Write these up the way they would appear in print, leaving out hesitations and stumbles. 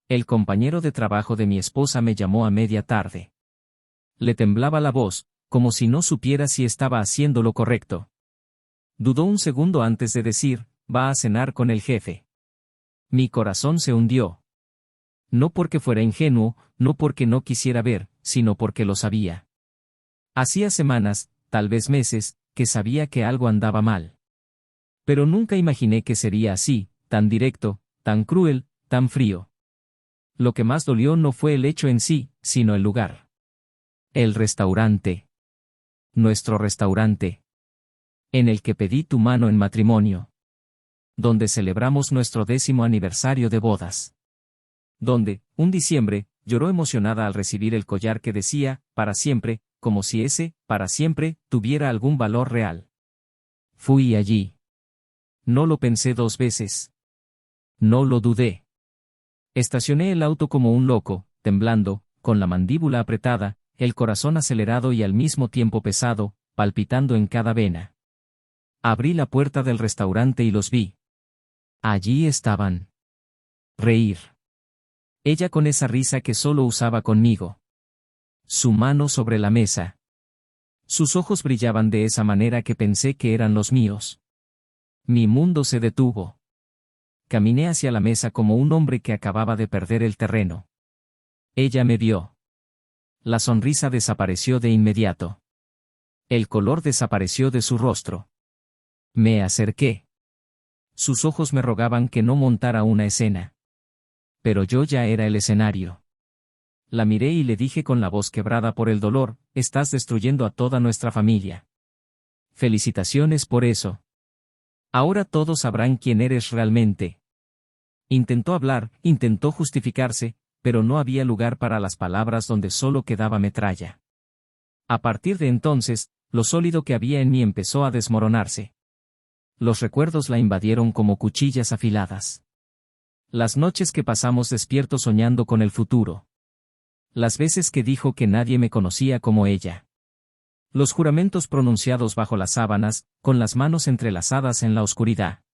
El compañero de trabajo de mi esposa me llamó a media tarde. Le temblaba la voz, como si no supiera si estaba haciendo lo correcto. Dudó un segundo antes de decir, va a cenar con el jefe. Mi corazón se hundió. No porque fuera ingenuo, no porque no quisiera ver, sino porque lo sabía. Hacía semanas, tal vez meses, que sabía que algo andaba mal. Pero nunca imaginé que sería así, tan directo, tan cruel, tan frío. Lo que más dolió no fue el hecho en sí, sino el lugar. El restaurante. Nuestro restaurante. En el que pedí tu mano en matrimonio. Donde celebramos nuestro 10º aniversario de bodas. Donde, un diciembre, lloró emocionada al recibir el collar que decía, para siempre, como si ese, para siempre, tuviera algún valor real. Fui allí. No lo pensé 2 veces. No lo dudé. Estacioné el auto como un loco, temblando, con la mandíbula apretada, el corazón acelerado y al mismo tiempo pesado, palpitando en cada vena. Abrí la puerta del restaurante y los vi. Allí estaban. Reír. Ella con esa risa que solo usaba conmigo. Su mano sobre la mesa. Sus ojos brillaban de esa manera que pensé que eran los míos. Mi mundo se detuvo. Caminé hacia la mesa como un hombre que acababa de perder el terreno. Ella me vio. La sonrisa desapareció de inmediato. El color desapareció de su rostro. Me acerqué. Sus ojos me rogaban que no montara una escena. Pero yo ya era el escenario. La miré y le dije con la voz quebrada por el dolor, estás destruyendo a toda nuestra familia. Felicitaciones por eso. Ahora todos sabrán quién eres realmente. Intentó hablar, intentó justificarse, pero no había lugar para las palabras donde solo quedaba metralla. A partir de entonces, lo sólido que había en mí empezó a desmoronarse. Los recuerdos la invadieron como cuchillas afiladas. Las noches que pasamos despiertos soñando con el futuro. Las veces que dijo que nadie me conocía como ella. Los juramentos pronunciados bajo las sábanas, con las manos entrelazadas en la oscuridad.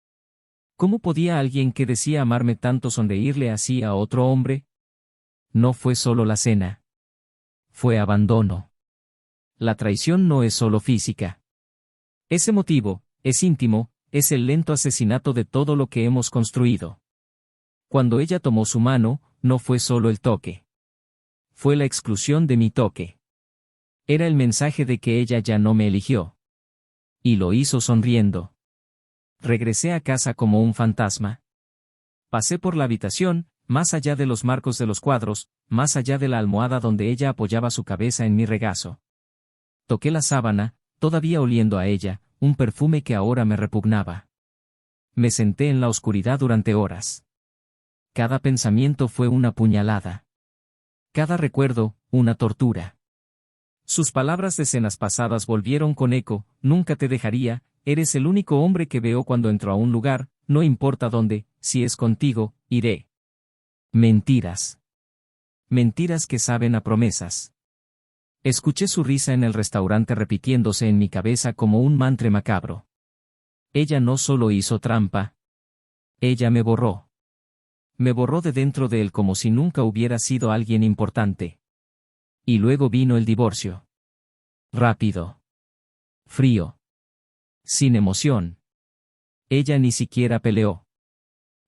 ¿Cómo podía alguien que decía amarme tanto sonreírle así a otro hombre? No fue solo la cena. Fue abandono. La traición no es solo física. Es emotivo, es íntimo, es el lento asesinato de todo lo que hemos construido. Cuando ella tomó su mano, no fue solo el toque. Fue la exclusión de mi toque. Era el mensaje de que ella ya no me eligió. Y lo hizo sonriendo. Regresé a casa como un fantasma. Pasé por la habitación, más allá de los marcos de los cuadros, más allá de la almohada donde ella apoyaba su cabeza en mi regazo. Toqué la sábana, todavía oliendo a ella, un perfume que ahora me repugnaba. Me senté en la oscuridad durante horas. Cada pensamiento fue una puñalada. Cada recuerdo, una tortura. Sus palabras de escenas pasadas volvieron con eco, nunca te dejaría, eres el único hombre que veo cuando entro a un lugar, no importa dónde, si es contigo, iré. Mentiras. Mentiras que saben a promesas. Escuché su risa en el restaurante repitiéndose en mi cabeza como un mantra macabro. Ella no solo hizo trampa. Ella me borró. Me borró de dentro de él como si nunca hubiera sido alguien importante. Y luego vino el divorcio. Rápido. Frío. Sin emoción. Ella ni siquiera peleó.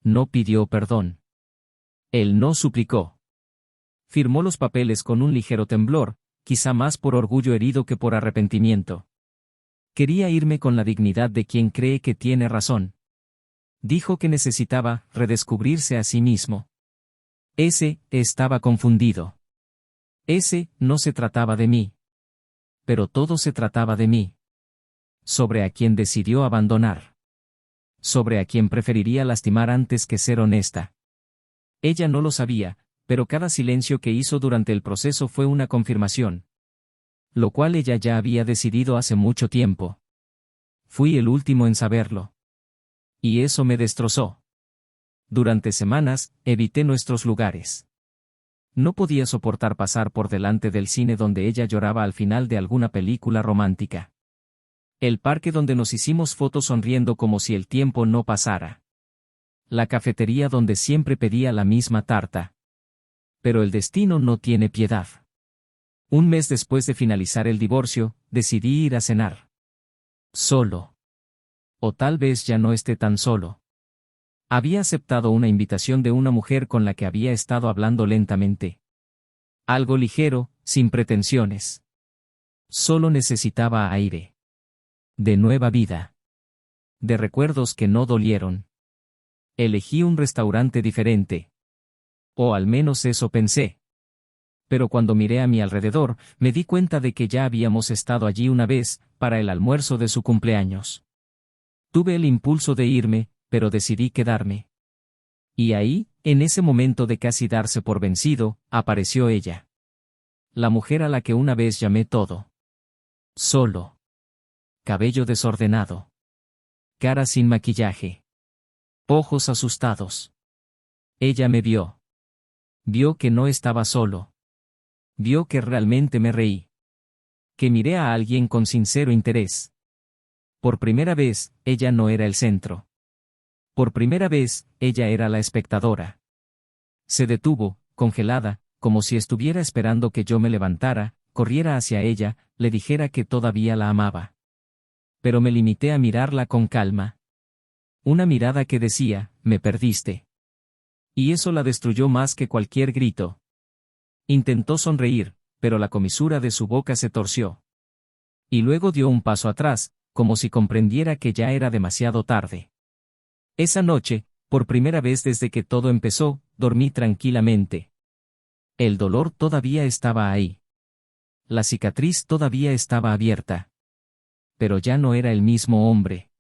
No pidió perdón. Él no suplicó. Firmó los papeles con un ligero temblor, quizá más por orgullo herido que por arrepentimiento. Quería irme con la dignidad de quien cree que tiene razón. Dijo que necesitaba redescubrirse a sí mismo. Ese estaba confundido. Ese no se trataba de mí. Pero todo se trataba de mí. Sobre a quien decidió abandonar. Sobre a quien preferiría lastimar antes que ser honesta. Ella no lo sabía, pero cada silencio que hizo durante el proceso fue una confirmación. Lo cual ella ya había decidido hace mucho tiempo. Fui el último en saberlo. Y eso me destrozó. Durante semanas, evité nuestros lugares. No podía soportar pasar por delante del cine donde ella lloraba al final de alguna película romántica. El parque donde nos hicimos fotos sonriendo como si el tiempo no pasara. La cafetería donde siempre pedía la misma tarta. Pero el destino no tiene piedad. Un mes después de finalizar el divorcio, decidí ir a cenar. Solo. O tal vez ya no esté tan solo. Había aceptado una invitación de una mujer con la que había estado hablando lentamente. Algo ligero, sin pretensiones. Solo necesitaba aire. De nueva vida. De recuerdos que no dolieron. Elegí un restaurante diferente. O al menos eso pensé. Pero cuando miré a mi alrededor, me di cuenta de que ya habíamos estado allí una vez, para el almuerzo de su cumpleaños. Tuve el impulso de irme, pero decidí quedarme. Y ahí, en ese momento de casi darse por vencido, apareció ella. La mujer a la que una vez llamé todo. Solo. Cabello desordenado. Cara sin maquillaje. Ojos asustados. Ella me vio. Vio que no estaba solo. Vio que realmente me reí. Que miré a alguien con sincero interés. Por primera vez, ella no era el centro. Por primera vez, ella era la espectadora. Se detuvo, congelada, como si estuviera esperando que yo me levantara, corriera hacia ella, le dijera que todavía la amaba. Pero me limité a mirarla con calma. Una mirada que decía, me perdiste. Y eso la destruyó más que cualquier grito. Intentó sonreír, pero la comisura de su boca se torció. Y luego dio un paso atrás, como si comprendiera que ya era demasiado tarde. Esa noche, por primera vez desde que todo empezó, dormí tranquilamente. El dolor todavía estaba ahí. La cicatriz todavía estaba abierta. Pero ya no era el mismo hombre.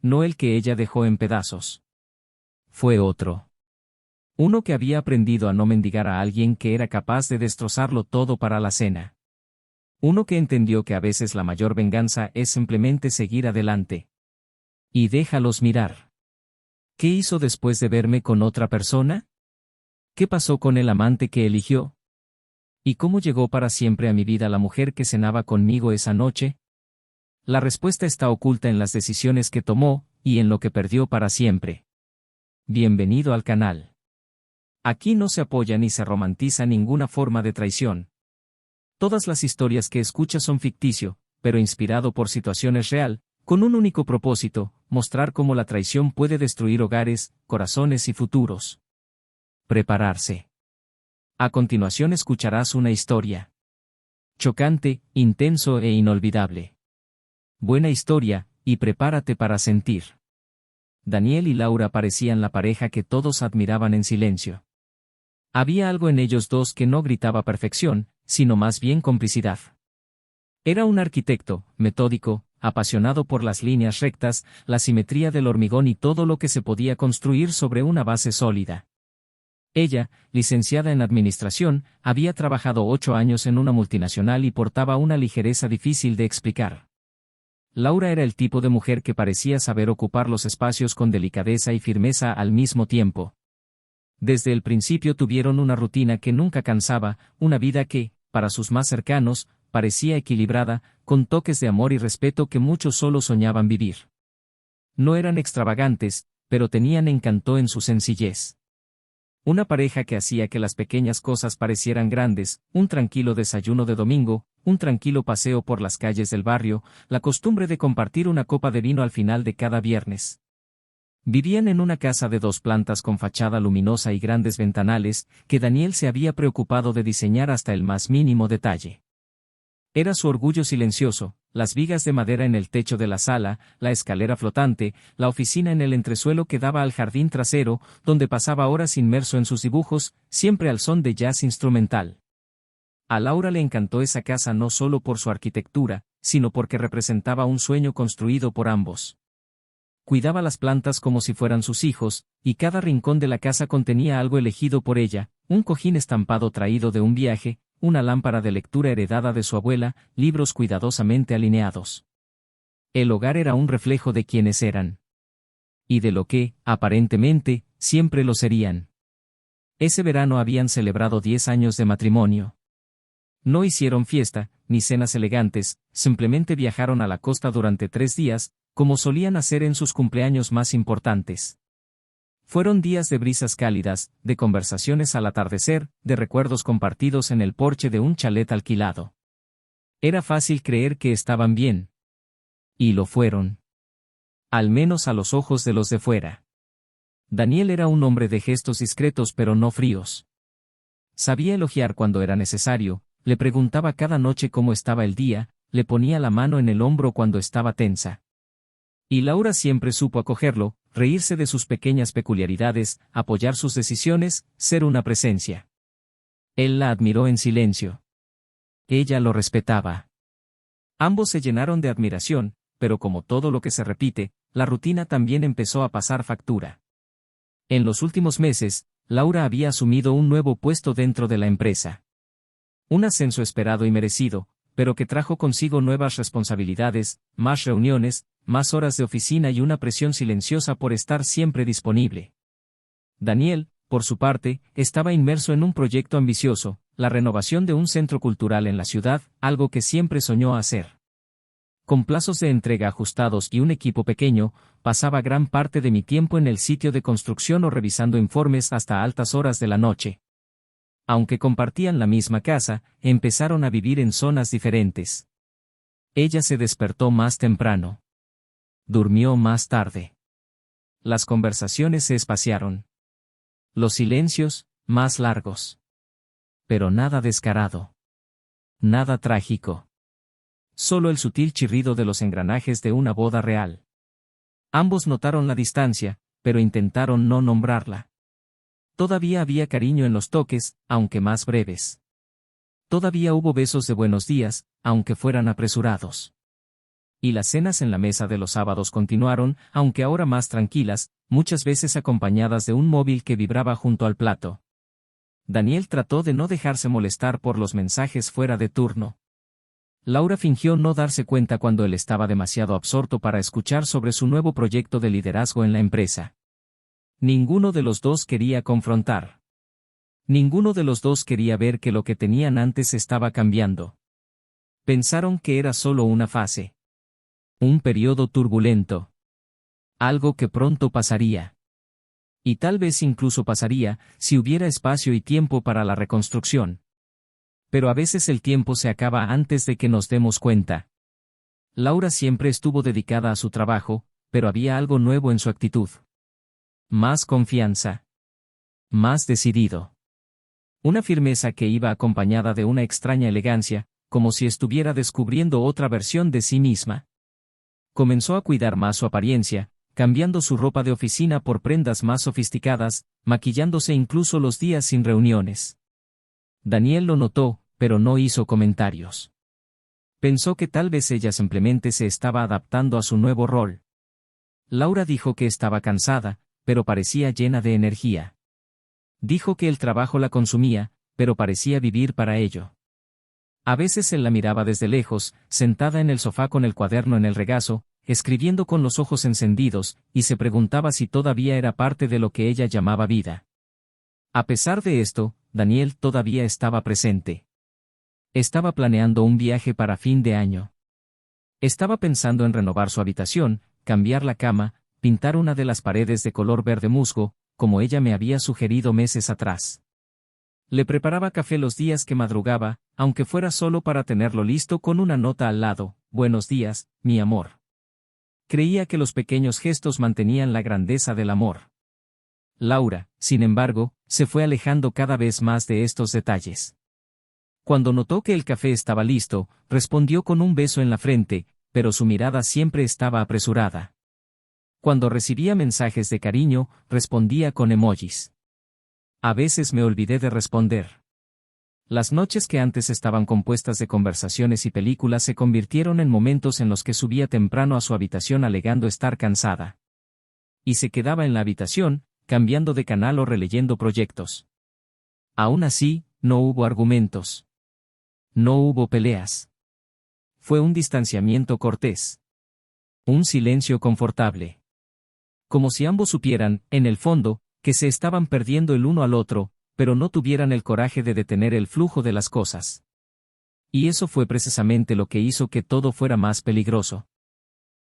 No el que ella dejó en pedazos. Fue otro. Uno que había aprendido a no mendigar a alguien que era capaz de destrozarlo todo para la cena. Uno que entendió que a veces la mayor venganza es simplemente seguir adelante. Y déjalos mirar. ¿Qué hizo después de verme con otra persona? ¿Qué pasó con el amante que eligió? ¿Y cómo llegó para siempre a mi vida la mujer que cenaba conmigo esa noche? La respuesta está oculta en las decisiones que tomó, y en lo que perdió para siempre. Bienvenido al canal. Aquí no se apoya ni se romantiza ninguna forma de traición. Todas las historias que escuchas son ficticio, pero inspirado por situaciones real, con un único propósito, mostrar cómo la traición puede destruir hogares, corazones y futuros. Prepararse. A continuación escucharás una historia. Chocante, intenso e inolvidable. Buena historia, y prepárate para sentir. Daniel y Laura parecían la pareja que todos admiraban en silencio. Había algo en ellos dos que no gritaba perfección, sino más bien complicidad. Era un arquitecto, metódico, apasionado por las líneas rectas, la simetría del hormigón y todo lo que se podía construir sobre una base sólida. Ella, licenciada en administración, había trabajado 8 años en una multinacional y portaba una ligereza difícil de explicar. Laura era el tipo de mujer que parecía saber ocupar los espacios con delicadeza y firmeza al mismo tiempo. Desde el principio tuvieron una rutina que nunca cansaba, una vida que, para sus más cercanos, parecía equilibrada, con toques de amor y respeto que muchos solo soñaban vivir. No eran extravagantes, pero tenían encanto en su sencillez. Una pareja que hacía que las pequeñas cosas parecieran grandes, un tranquilo desayuno de domingo, un tranquilo paseo por las calles del barrio, la costumbre de compartir una copa de vino al final de cada viernes. Vivían en una casa de 2 plantas con fachada luminosa y grandes ventanales, que Daniel se había preocupado de diseñar hasta el más mínimo detalle. Era su orgullo silencioso, las vigas de madera en el techo de la sala, la escalera flotante, la oficina en el entresuelo que daba al jardín trasero, donde pasaba horas inmerso en sus dibujos, siempre al son de jazz instrumental. A Laura le encantó esa casa no solo por su arquitectura, sino porque representaba un sueño construido por ambos. Cuidaba las plantas como si fueran sus hijos, y cada rincón de la casa contenía algo elegido por ella, un cojín estampado traído de un viaje, una lámpara de lectura heredada de su abuela, libros cuidadosamente alineados. El hogar era un reflejo de quienes eran. Y de lo que, aparentemente, siempre lo serían. Ese verano habían celebrado 10 años de matrimonio. No hicieron fiesta, ni cenas elegantes, simplemente viajaron a la costa durante 3 días, como solían hacer en sus cumpleaños más importantes. Fueron días de brisas cálidas, de conversaciones al atardecer, de recuerdos compartidos en el porche de un chalet alquilado. Era fácil creer que estaban bien. Y lo fueron. Al menos a los ojos de los de fuera. Daniel era un hombre de gestos discretos pero no fríos. Sabía elogiar cuando era necesario, le preguntaba cada noche cómo estaba el día, le ponía la mano en el hombro cuando estaba tensa. Y Laura siempre supo acogerlo, reírse de sus pequeñas peculiaridades, apoyar sus decisiones, ser una presencia. Él la admiró en silencio. Ella lo respetaba. Ambos se llenaron de admiración, pero como todo lo que se repite, la rutina también empezó a pasar factura. En los últimos meses, Laura había asumido un nuevo puesto dentro de la empresa. Un ascenso esperado y merecido, pero que trajo consigo nuevas responsabilidades, más reuniones, más horas de oficina y una presión silenciosa por estar siempre disponible. Daniel, por su parte, estaba inmerso en un proyecto ambicioso, la renovación de un centro cultural en la ciudad, algo que siempre soñó hacer. Con plazos de entrega ajustados y un equipo pequeño, pasaba gran parte de mi tiempo en el sitio de construcción o revisando informes hasta altas horas de la noche. Aunque compartían la misma casa, empezaron a vivir en zonas diferentes. Ella se despertó más temprano. Durmió más tarde. Las conversaciones se espaciaron. Los silencios, más largos. Pero nada descarado. Nada trágico. Solo el sutil chirrido de los engranajes de una boda real. Ambos notaron la distancia, pero intentaron no nombrarla. Todavía había cariño en los toques, aunque más breves. Todavía hubo besos de buenos días, aunque fueran apresurados. Y las cenas en la mesa de los sábados continuaron, aunque ahora más tranquilas, muchas veces acompañadas de un móvil que vibraba junto al plato. Daniel trató de no dejarse molestar por los mensajes fuera de turno. Laura fingió no darse cuenta cuando él estaba demasiado absorto para escuchar sobre su nuevo proyecto de liderazgo en la empresa. Ninguno de los dos quería confrontar. Ninguno de los dos quería ver que lo que tenían antes estaba cambiando. Pensaron que era solo una fase. Un periodo turbulento. Algo que pronto pasaría. Y tal vez incluso pasaría, si hubiera espacio y tiempo para la reconstrucción. Pero a veces el tiempo se acaba antes de que nos demos cuenta. Laura siempre estuvo dedicada a su trabajo, pero había algo nuevo en su actitud. Más confianza. Más decidido. Una firmeza que iba acompañada de una extraña elegancia, como si estuviera descubriendo otra versión de sí misma. Comenzó a cuidar más su apariencia, cambiando su ropa de oficina por prendas más sofisticadas, maquillándose incluso los días sin reuniones. Daniel lo notó, pero no hizo comentarios. Pensó que tal vez ella simplemente se estaba adaptando a su nuevo rol. Laura dijo que estaba cansada, pero parecía llena de energía. Dijo que el trabajo la consumía, pero parecía vivir para ello. A veces él la miraba desde lejos, sentada en el sofá con el cuaderno en el regazo, escribiendo con los ojos encendidos, y se preguntaba si todavía era parte de lo que ella llamaba vida. A pesar de esto, Daniel todavía estaba presente. Estaba planeando un viaje para fin de año. Estaba pensando en renovar su habitación, cambiar la cama, pintar una de las paredes de color verde musgo, como ella me había sugerido meses atrás. Le preparaba café los días que madrugaba, aunque fuera solo para tenerlo listo con una nota al lado: «Buenos días, mi amor». Creía que los pequeños gestos mantenían la grandeza del amor. Laura, sin embargo, se fue alejando cada vez más de estos detalles. Cuando notó que el café estaba listo, respondió con un beso en la frente, pero su mirada siempre estaba apresurada. Cuando recibía mensajes de cariño, respondía con emojis. A veces me olvidé de responder. Las noches que antes estaban compuestas de conversaciones y películas se convirtieron en momentos en los que subía temprano a su habitación alegando estar cansada. Y se quedaba en la habitación, cambiando de canal o releyendo proyectos. Aún así, no hubo argumentos. No hubo peleas. Fue un distanciamiento cortés. Un silencio confortable. Como si ambos supieran, en el fondo, que se estaban perdiendo el uno al otro, pero no tuvieran el coraje de detener el flujo de las cosas. Y eso fue precisamente lo que hizo que todo fuera más peligroso.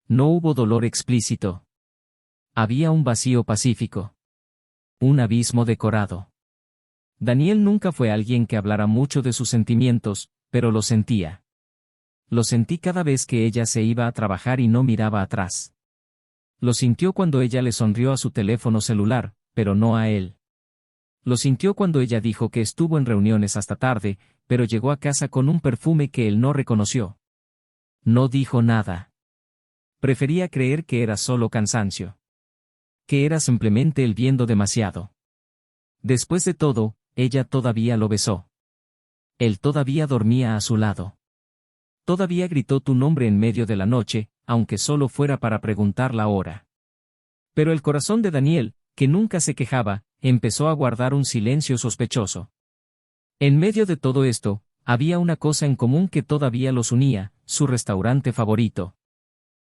No hubo dolor explícito. Había un vacío pacífico. Un abismo decorado. Daniel nunca fue alguien que hablara mucho de sus sentimientos, pero lo sentía. Lo sentí cada vez que ella se iba a trabajar y no miraba atrás. Lo sintió cuando ella le sonrió a su teléfono celular, pero no a él. Lo sintió cuando ella dijo que estuvo en reuniones hasta tarde, pero llegó a casa con un perfume que él no reconoció. No dijo nada. Prefería creer que era solo cansancio. Que era simplemente él viendo demasiado. Después de todo, ella todavía lo besó. Él todavía dormía a su lado. Todavía gritó tu nombre en medio de la noche, aunque solo fuera para preguntar la hora. Pero el corazón de Daniel, que nunca se quejaba, empezó a guardar un silencio sospechoso. En medio de todo esto, había una cosa en común que todavía los unía, su restaurante favorito.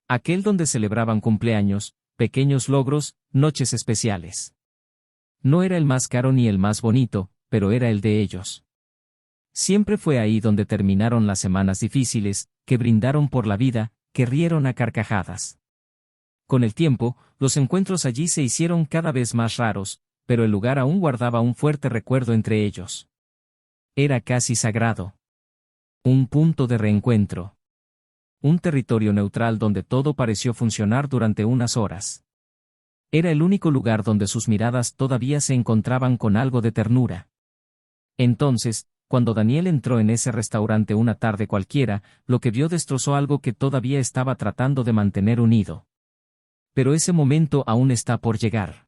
Aquel donde celebraban cumpleaños, pequeños logros, noches especiales. No era el más caro ni el más bonito, pero era el de ellos. Siempre fue ahí donde terminaron las semanas difíciles, que brindaron por la vida, que rieron a carcajadas. Con el tiempo, los encuentros allí se hicieron cada vez más raros, pero el lugar aún guardaba un fuerte recuerdo entre ellos. Era casi sagrado. Un punto de reencuentro. Un territorio neutral donde todo pareció funcionar durante unas horas. Era el único lugar donde sus miradas todavía se encontraban con algo de ternura. Entonces, cuando Daniel entró en ese restaurante una tarde cualquiera, lo que vio destrozó algo que todavía estaba tratando de mantener unido. Pero ese momento aún está por llegar.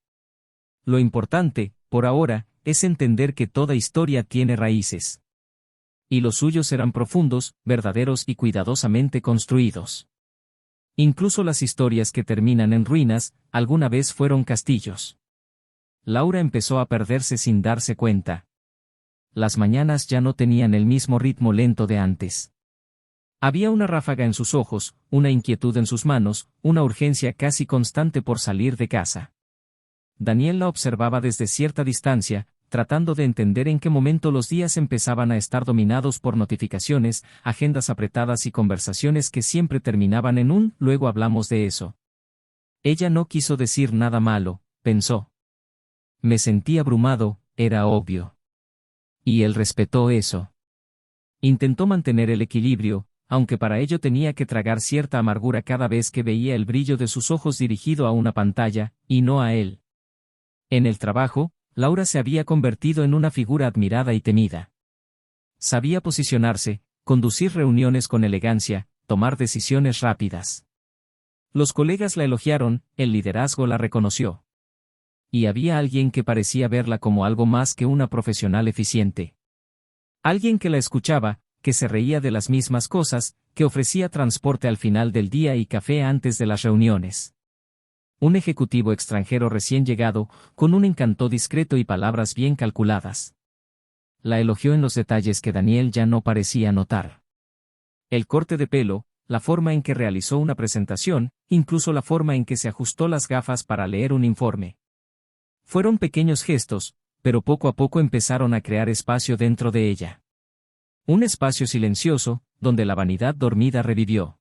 Lo importante, por ahora, es entender que toda historia tiene raíces. Y los suyos eran profundos, verdaderos y cuidadosamente construidos. Incluso las historias que terminan en ruinas, alguna vez fueron castillos. Laura empezó a perderse sin darse cuenta. Las mañanas ya no tenían el mismo ritmo lento de antes. Había una ráfaga en sus ojos, una inquietud en sus manos, una urgencia casi constante por salir de casa. Daniel la observaba desde cierta distancia, tratando de entender en qué momento los días empezaban a estar dominados por notificaciones, agendas apretadas y conversaciones que siempre terminaban en un «luego hablamos de eso». Ella no quiso decir nada malo, pensó. Me sentí abrumado, era obvio. Y él respetó eso. Intentó mantener el equilibrio, aunque para ello tenía que tragar cierta amargura cada vez que veía el brillo de sus ojos dirigido a una pantalla, y no a él. En el trabajo, Laura se había convertido en una figura admirada y temida. Sabía posicionarse, conducir reuniones con elegancia, tomar decisiones rápidas. Los colegas la elogiaron, el liderazgo la reconoció. Y había alguien que parecía verla como algo más que una profesional eficiente. Alguien que la escuchaba, que se reía de las mismas cosas, que ofrecía transporte al final del día y café antes de las reuniones. Un ejecutivo extranjero recién llegado, con un encanto discreto y palabras bien calculadas. La elogió en los detalles que Daniel ya no parecía notar. El corte de pelo, la forma en que realizó una presentación, incluso la forma en que se ajustó las gafas para leer un informe. Fueron pequeños gestos, pero poco a poco empezaron a crear espacio dentro de ella. Un espacio silencioso, donde la vanidad dormida revivió.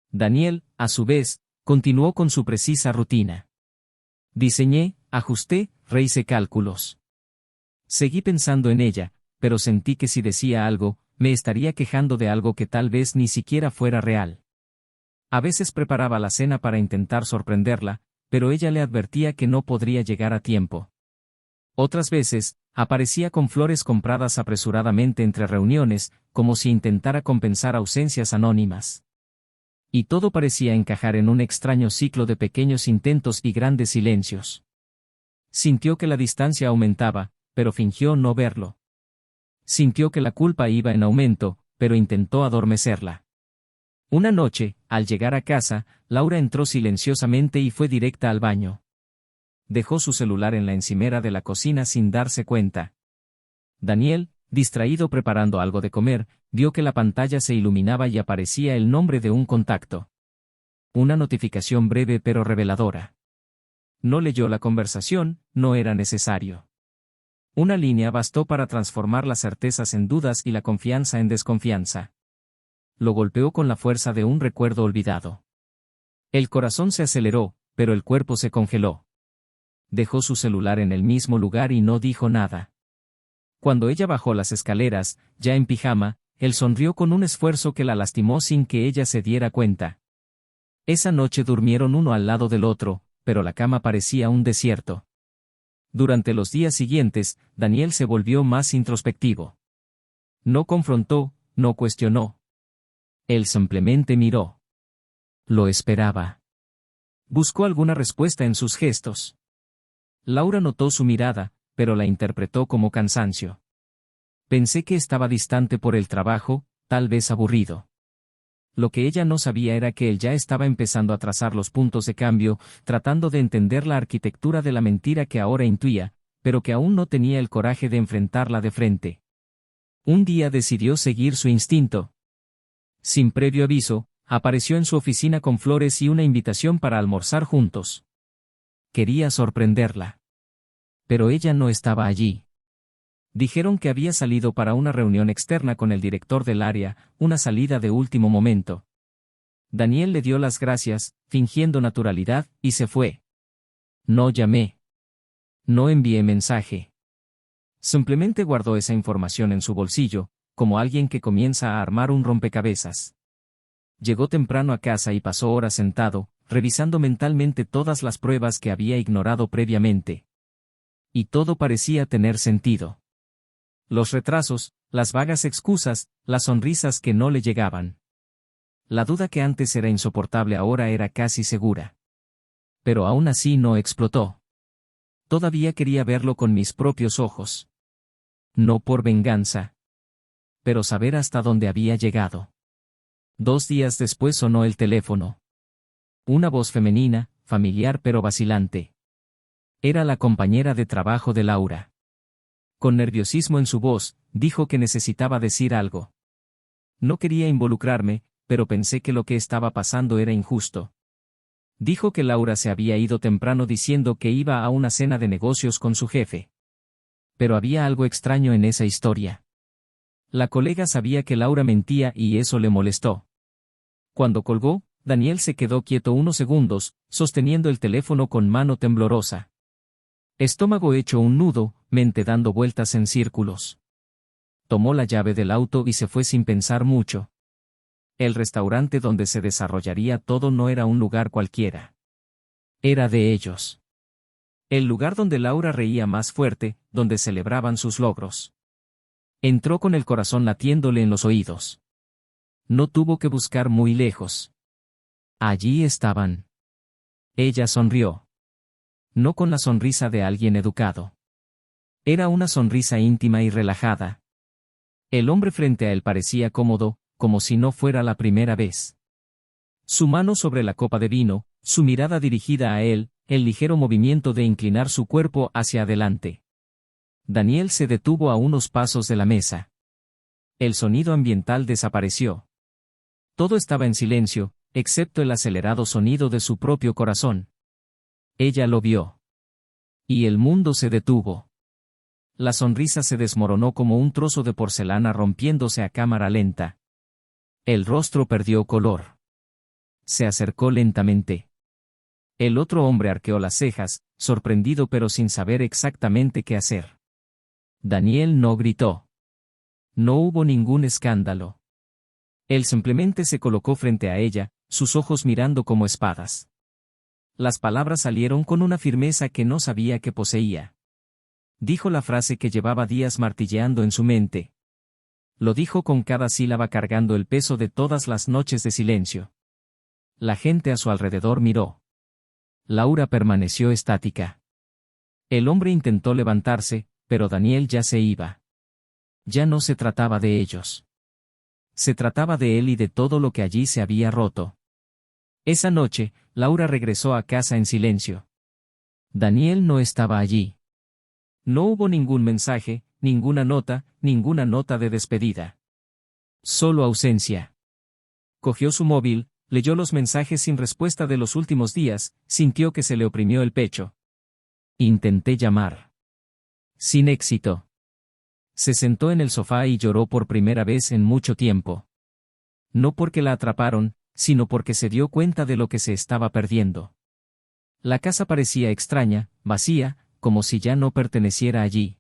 Daniel, a su vez, continuó con su precisa rutina. Diseñé, ajusté, rehice cálculos. Seguí pensando en ella, pero sentí que si decía algo, me estaría quejando de algo que tal vez ni siquiera fuera real. A veces preparaba la cena para intentar sorprenderla, pero ella le advertía que no podría llegar a tiempo. Otras veces, aparecía con flores compradas apresuradamente entre reuniones, como si intentara compensar ausencias anónimas. Y todo parecía encajar en un extraño ciclo de pequeños intentos y grandes silencios. Sintió que la distancia aumentaba, pero fingió no verlo. Sintió que la culpa iba en aumento, pero intentó adormecerla. Una noche, al llegar a casa, Laura entró silenciosamente y fue directa al baño. Dejó su celular en la encimera de la cocina sin darse cuenta. Daniel, distraído preparando algo de comer, vio que la pantalla se iluminaba y aparecía el nombre de un contacto. Una notificación breve pero reveladora. No leyó la conversación, no era necesario. Una línea bastó para transformar las certezas en dudas y la confianza en desconfianza. Lo golpeó con la fuerza de un recuerdo olvidado. El corazón se aceleró, pero el cuerpo se congeló. Dejó su celular en el mismo lugar y no dijo nada. Cuando ella bajó las escaleras, ya en pijama, él sonrió con un esfuerzo que la lastimó sin que ella se diera cuenta. Esa noche durmieron uno al lado del otro, pero la cama parecía un desierto. Durante los días siguientes, Daniel se volvió más introspectivo. No confrontó, no cuestionó. Él simplemente miró. Lo esperaba. Buscó alguna respuesta en sus gestos. Laura notó su mirada, pero la interpretó como cansancio. Pensé que estaba distante por el trabajo, tal vez aburrido. Lo que ella no sabía era que él ya estaba empezando a trazar los puntos de cambio, tratando de entender la arquitectura de la mentira que ahora intuía, pero que aún no tenía el coraje de enfrentarla de frente. Un día decidió seguir su instinto. Sin previo aviso, apareció en su oficina con flores y una invitación para almorzar juntos. Quería sorprenderla. Pero ella no estaba allí. Dijeron que había salido para una reunión externa con el director del área, una salida de último momento. Daniel le dio las gracias, fingiendo naturalidad, y se fue. No llamé. No envié mensaje. Simplemente guardó esa información en su bolsillo, como alguien que comienza a armar un rompecabezas. Llegó temprano a casa y pasó horas sentado, revisando mentalmente todas las pruebas que había ignorado previamente. Y todo parecía tener sentido. Los retrasos, las vagas excusas, las sonrisas que no le llegaban. La duda que antes era insoportable ahora era casi segura. Pero aún así no explotó. Todavía quería verlo con mis propios ojos. No por venganza. Pero saber hasta dónde había llegado. 2 días después sonó el teléfono. Una voz femenina, familiar pero vacilante. Era la compañera de trabajo de Laura. Con nerviosismo en su voz, dijo que necesitaba decir algo. No quería involucrarme, pero pensé que lo que estaba pasando era injusto. Dijo que Laura se había ido temprano diciendo que iba a una cena de negocios con su jefe. Pero había algo extraño en esa historia. La colega sabía que Laura mentía y eso le molestó. Cuando colgó, Daniel se quedó quieto unos segundos, sosteniendo el teléfono con mano temblorosa. Estómago hecho un nudo, mente dando vueltas en círculos. Tomó la llave del auto y se fue sin pensar mucho. El restaurante donde se desarrollaría todo no era un lugar cualquiera. Era de ellos. El lugar donde Laura reía más fuerte, donde celebraban sus logros. Entró con el corazón latiéndole en los oídos. No tuvo que buscar muy lejos. Allí estaban. Ella sonrió. No con la sonrisa de alguien educado. Era una sonrisa íntima y relajada. El hombre frente a él parecía cómodo, como si no fuera la primera vez. Su mano sobre la copa de vino, su mirada dirigida a él, el ligero movimiento de inclinar su cuerpo hacia adelante. Daniel se detuvo a unos pasos de la mesa. El sonido ambiental desapareció. Todo estaba en silencio, excepto el acelerado sonido de su propio corazón. Ella lo vio. Y el mundo se detuvo. La sonrisa se desmoronó como un trozo de porcelana rompiéndose a cámara lenta. El rostro perdió color. Se acercó lentamente. El otro hombre arqueó las cejas, sorprendido pero sin saber exactamente qué hacer. Daniel no gritó. No hubo ningún escándalo. Él simplemente se colocó frente a ella, sus ojos mirando como espadas. Las palabras salieron con una firmeza que no sabía que poseía. Dijo la frase que llevaba días martilleando en su mente. Lo dijo con cada sílaba cargando el peso de todas las noches de silencio. La gente a su alrededor miró. Laura permaneció estática. El hombre intentó levantarse, pero Daniel ya se iba. Ya no se trataba de ellos. Se trataba de él y de todo lo que allí se había roto. Esa noche, Laura regresó a casa en silencio. Daniel no estaba allí. No hubo ningún mensaje, ninguna nota de despedida. Solo ausencia. Cogió su móvil, leyó los mensajes sin respuesta de los últimos días, sintió que se le oprimió el pecho. Intenté llamar. Sin éxito. Se sentó en el sofá y lloró por primera vez en mucho tiempo. No porque la atraparon, sino porque se dio cuenta de lo que se estaba perdiendo. La casa parecía extraña, vacía, como si ya no perteneciera allí.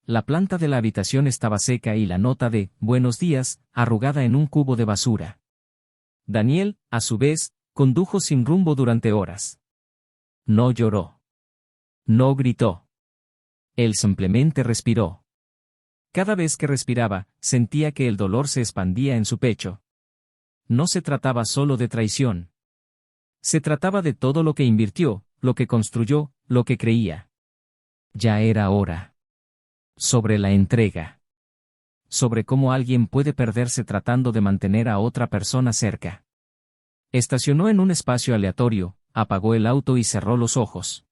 La planta de la habitación estaba seca y la nota de «Buenos días», arrugada en un cubo de basura. Daniel, a su vez, condujo sin rumbo durante horas. No lloró. No gritó. Él simplemente respiró. Cada vez que respiraba, sentía que el dolor se expandía en su pecho. No se trataba solo de traición. Se trataba de todo lo que invirtió, lo que construyó, lo que creía. Ya era hora. Sobre la entrega. Sobre cómo alguien puede perderse tratando de mantener a otra persona cerca. Estacionó en un espacio aleatorio, apagó el auto y cerró los ojos.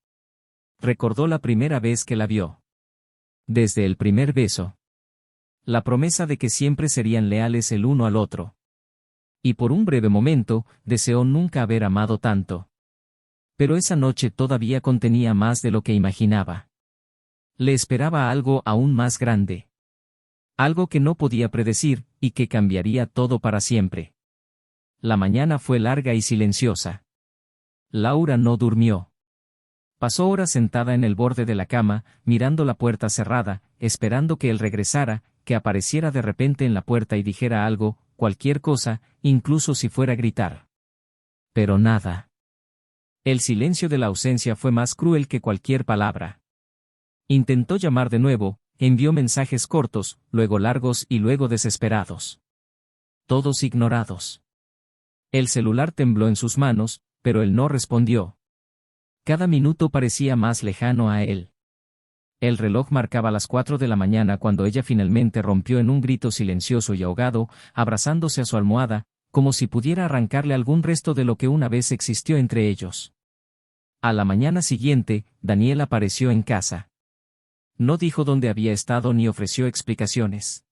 Recordó la primera vez que la vio. Desde el primer beso. La promesa de que siempre serían leales el uno al otro. Y por un breve momento, deseó nunca haber amado tanto. Pero esa noche todavía contenía más de lo que imaginaba. Le esperaba algo aún más grande. Algo que no podía predecir, y que cambiaría todo para siempre. La mañana fue larga y silenciosa. Laura no durmió. Pasó horas sentada en el borde de la cama, mirando la puerta cerrada, esperando que él regresara, que apareciera de repente en la puerta y dijera algo, cualquier cosa, incluso si fuera a gritar. Pero nada. El silencio de la ausencia fue más cruel que cualquier palabra. Intentó llamar de nuevo, envió mensajes cortos, luego largos y luego desesperados. Todos ignorados. El celular tembló en sus manos, pero él no respondió. Cada minuto parecía más lejano a él. El reloj marcaba las 4 de la mañana cuando ella finalmente rompió en un grito silencioso y ahogado, abrazándose a su almohada, como si pudiera arrancarle algún resto de lo que una vez existió entre ellos. A la mañana siguiente, Daniel apareció en casa. No dijo dónde había estado ni ofreció explicaciones.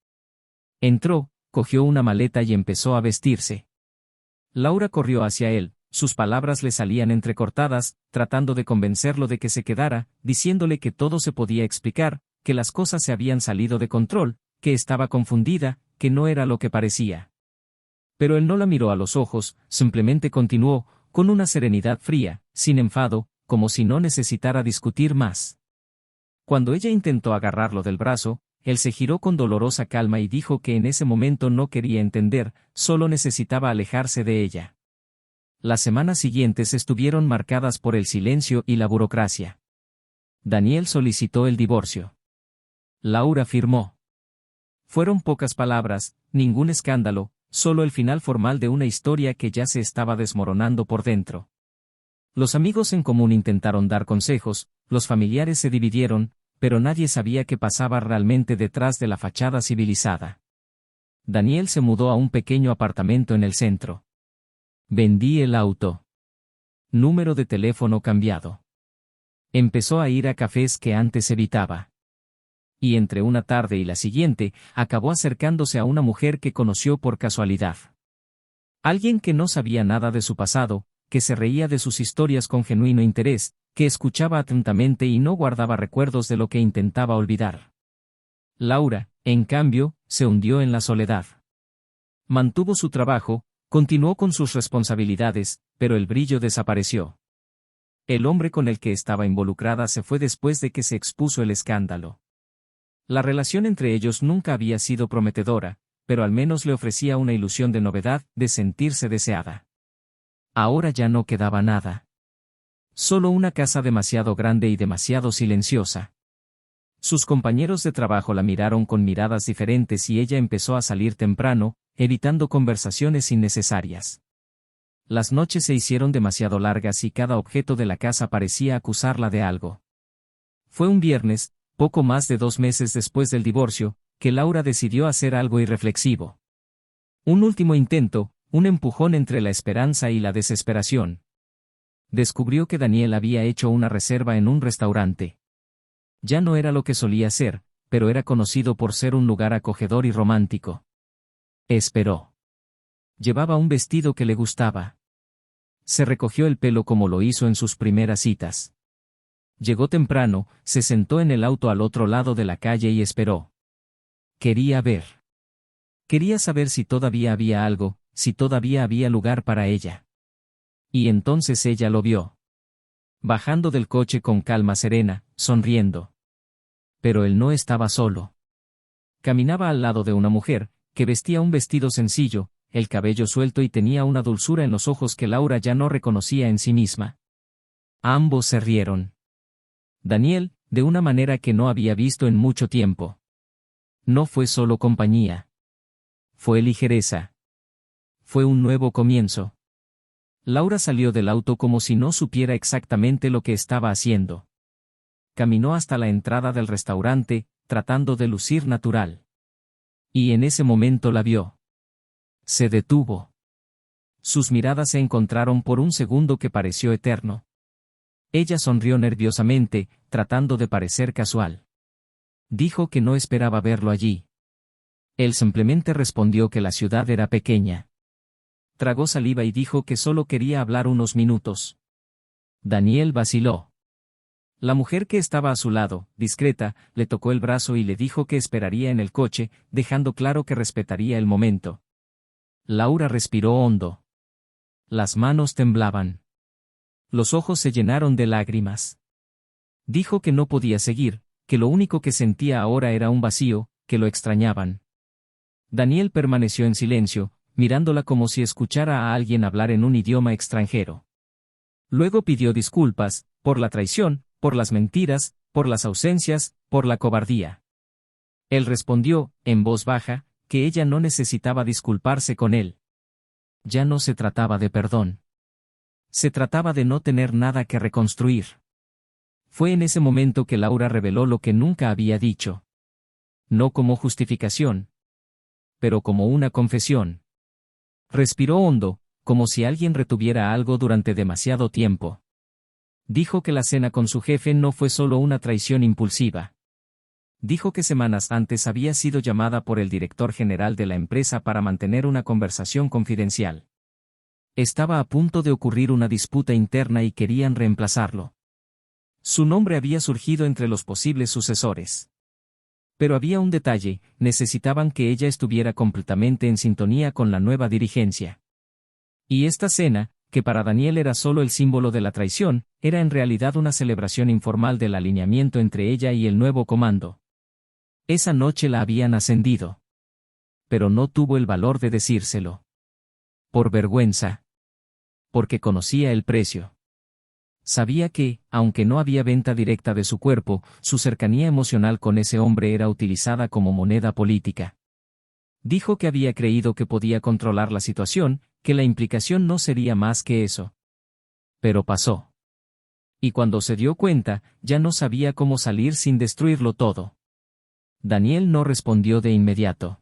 Entró, cogió una maleta y empezó a vestirse. Laura corrió hacia él, sus palabras le salían entrecortadas, tratando de convencerlo de que se quedara, diciéndole que todo se podía explicar, que las cosas se habían salido de control, que estaba confundida, que no era lo que parecía. Pero él no la miró a los ojos, simplemente continuó, con una serenidad fría, sin enfado, como si no necesitara discutir más. Cuando ella intentó agarrarlo del brazo, él se giró con dolorosa calma y dijo que en ese momento no quería entender, solo necesitaba alejarse de ella. Las semanas siguientes estuvieron marcadas por el silencio y la burocracia. Daniel solicitó el divorcio. Laura firmó. Fueron pocas palabras, ningún escándalo, solo el final formal de una historia que ya se estaba desmoronando por dentro. Los amigos en común intentaron dar consejos, los familiares se dividieron, pero nadie sabía qué pasaba realmente detrás de la fachada civilizada. Daniel se mudó a un pequeño apartamento en el centro. Vendí el auto. Número de teléfono cambiado. Empezó a ir a cafés que antes evitaba. Y entre una tarde y la siguiente, acabó acercándose a una mujer que conoció por casualidad. Alguien que no sabía nada de su pasado, que se reía de sus historias con genuino interés, que escuchaba atentamente y no guardaba recuerdos de lo que intentaba olvidar. Laura, en cambio, se hundió en la soledad. Mantuvo su trabajo, continuó con sus responsabilidades, pero el brillo desapareció. El hombre con el que estaba involucrada se fue después de que se expuso el escándalo. La relación entre ellos nunca había sido prometedora, pero al menos le ofrecía una ilusión de novedad, de sentirse deseada. Ahora ya no quedaba nada. Solo una casa demasiado grande y demasiado silenciosa. Sus compañeros de trabajo la miraron con miradas diferentes y ella empezó a salir temprano, evitando conversaciones innecesarias. Las noches se hicieron demasiado largas y cada objeto de la casa parecía acusarla de algo. Fue un viernes, poco más de 2 meses después del divorcio, que Laura decidió hacer algo irreflexivo. Un último intento, un empujón entre la esperanza y la desesperación. Descubrió que Daniel había hecho una reserva en un restaurante. Ya no era lo que solía ser, pero era conocido por ser un lugar acogedor y romántico. Esperó. Llevaba un vestido que le gustaba. Se recogió el pelo como lo hizo en sus primeras citas. Llegó temprano, se sentó en el auto al otro lado de la calle y esperó. Quería ver. Quería saber si todavía había algo, si todavía había lugar para ella. Y entonces ella lo vio. bajando del coche con calma serena, sonriendo. Pero él no estaba solo. Caminaba al lado de una mujer, que vestía un vestido sencillo, el cabello suelto y tenía una dulzura en los ojos que Laura ya no reconocía en sí misma. Ambos se rieron. Daniel, de una manera que no había visto en mucho tiempo. No fue solo compañía. Fue ligereza. Fue un nuevo comienzo. Laura salió del auto como si no supiera exactamente lo que estaba haciendo. Caminó hasta la entrada del restaurante, tratando de lucir natural. Y en ese momento la vio. Se detuvo. Sus miradas se encontraron por un segundo que pareció eterno. Ella sonrió nerviosamente, tratando de parecer casual. Dijo que no esperaba verlo allí. Él simplemente respondió que la ciudad era pequeña. Tragó saliva y dijo que solo quería hablar unos minutos. Daniel vaciló. La mujer que estaba a su lado, discreta, le tocó el brazo y le dijo que esperaría en el coche, dejando claro que respetaría el momento. Laura respiró hondo. Las manos temblaban. Los ojos se llenaron de lágrimas. Dijo que no podía seguir, que lo único que sentía ahora era un vacío, que lo extrañaban. Daniel permaneció en silencio, mirándola como si escuchara a alguien hablar en un idioma extranjero. Luego pidió disculpas, por la traición, por las mentiras, por las ausencias, por la cobardía. Él respondió, en voz baja, que ella no necesitaba disculparse con él. Ya no se trataba de perdón. Se trataba de no tener nada que reconstruir. Fue en ese momento que Laura reveló lo que nunca había dicho. No como justificación, pero como una confesión. Respiró hondo, como si alguien retuviera algo durante demasiado tiempo. Dijo que la cena con su jefe no fue solo una traición impulsiva. Dijo que semanas antes había sido llamada por el director general de la empresa para mantener una conversación confidencial. Estaba a punto de ocurrir una disputa interna y querían reemplazarlo. Su nombre había surgido entre los posibles sucesores. Pero había un detalle, necesitaban que ella estuviera completamente en sintonía con la nueva dirigencia. Y esta cena, que para Daniel era solo el símbolo de la traición, era en realidad una celebración informal del alineamiento entre ella y el nuevo comando. Esa noche la habían ascendido. Pero no tuvo el valor de decírselo. Por vergüenza. Porque conocía el precio. Sabía que, aunque no había venta directa de su cuerpo, su cercanía emocional con ese hombre era utilizada como moneda política. Dijo que había creído que podía controlar la situación, que la implicación no sería más que eso. Pero pasó. Y cuando se dio cuenta, ya no sabía cómo salir sin destruirlo todo. Daniel no respondió de inmediato.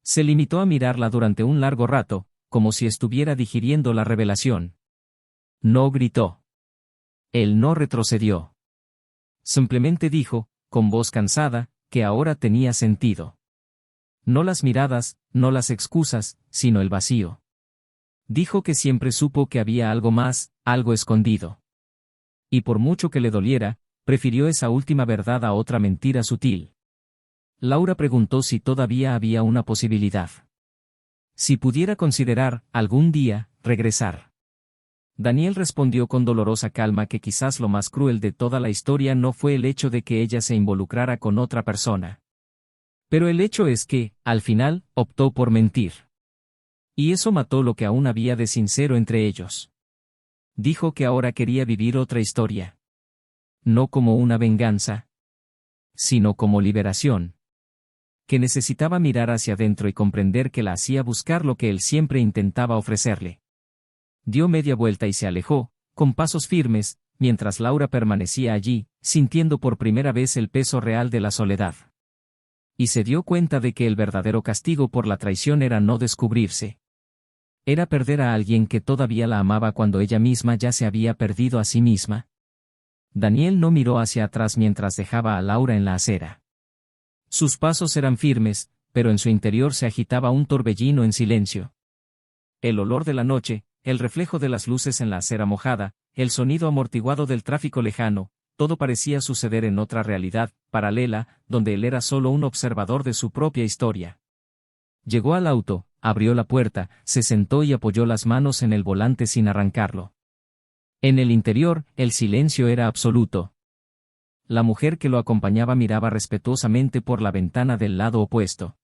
Se limitó a mirarla durante un largo rato, como si estuviera digiriendo la revelación. No gritó. Él no retrocedió. Simplemente dijo, con voz cansada, que ahora tenía sentido. No las miradas, no las excusas, sino el vacío. Dijo que siempre supo que había algo más, algo escondido. Y por mucho que le doliera, prefirió esa última verdad a otra mentira sutil. Laura preguntó si todavía había una posibilidad. Si pudiera considerar, algún día, regresar. Daniel respondió con dolorosa calma que quizás lo más cruel de toda la historia no fue el hecho de que ella se involucrara con otra persona. Pero el hecho es que, al final, optó por mentir. Y eso mató lo que aún había de sincero entre ellos. Dijo que ahora quería vivir otra historia. No como una venganza, sino como liberación. Que necesitaba mirar hacia adentro y comprender que la hacía buscar lo que él siempre intentaba ofrecerle. Dio media vuelta y se alejó, con pasos firmes, mientras Laura permanecía allí, sintiendo por primera vez el peso real de la soledad. Y se dio cuenta de que el verdadero castigo por la traición era no descubrirse. Era perder a alguien que todavía la amaba cuando ella misma ya se había perdido a sí misma. Daniel no miró hacia atrás mientras dejaba a Laura en la acera. Sus pasos eran firmes, pero en su interior se agitaba un torbellino en silencio. El olor de la noche, el reflejo de las luces en la acera mojada, el sonido amortiguado del tráfico lejano, todo parecía suceder en otra realidad, paralela, donde él era solo un observador de su propia historia. Llegó al auto, abrió la puerta, se sentó y apoyó las manos en el volante sin arrancarlo. En el interior, el silencio era absoluto. La mujer que lo acompañaba miraba respetuosamente por la ventana del lado opuesto.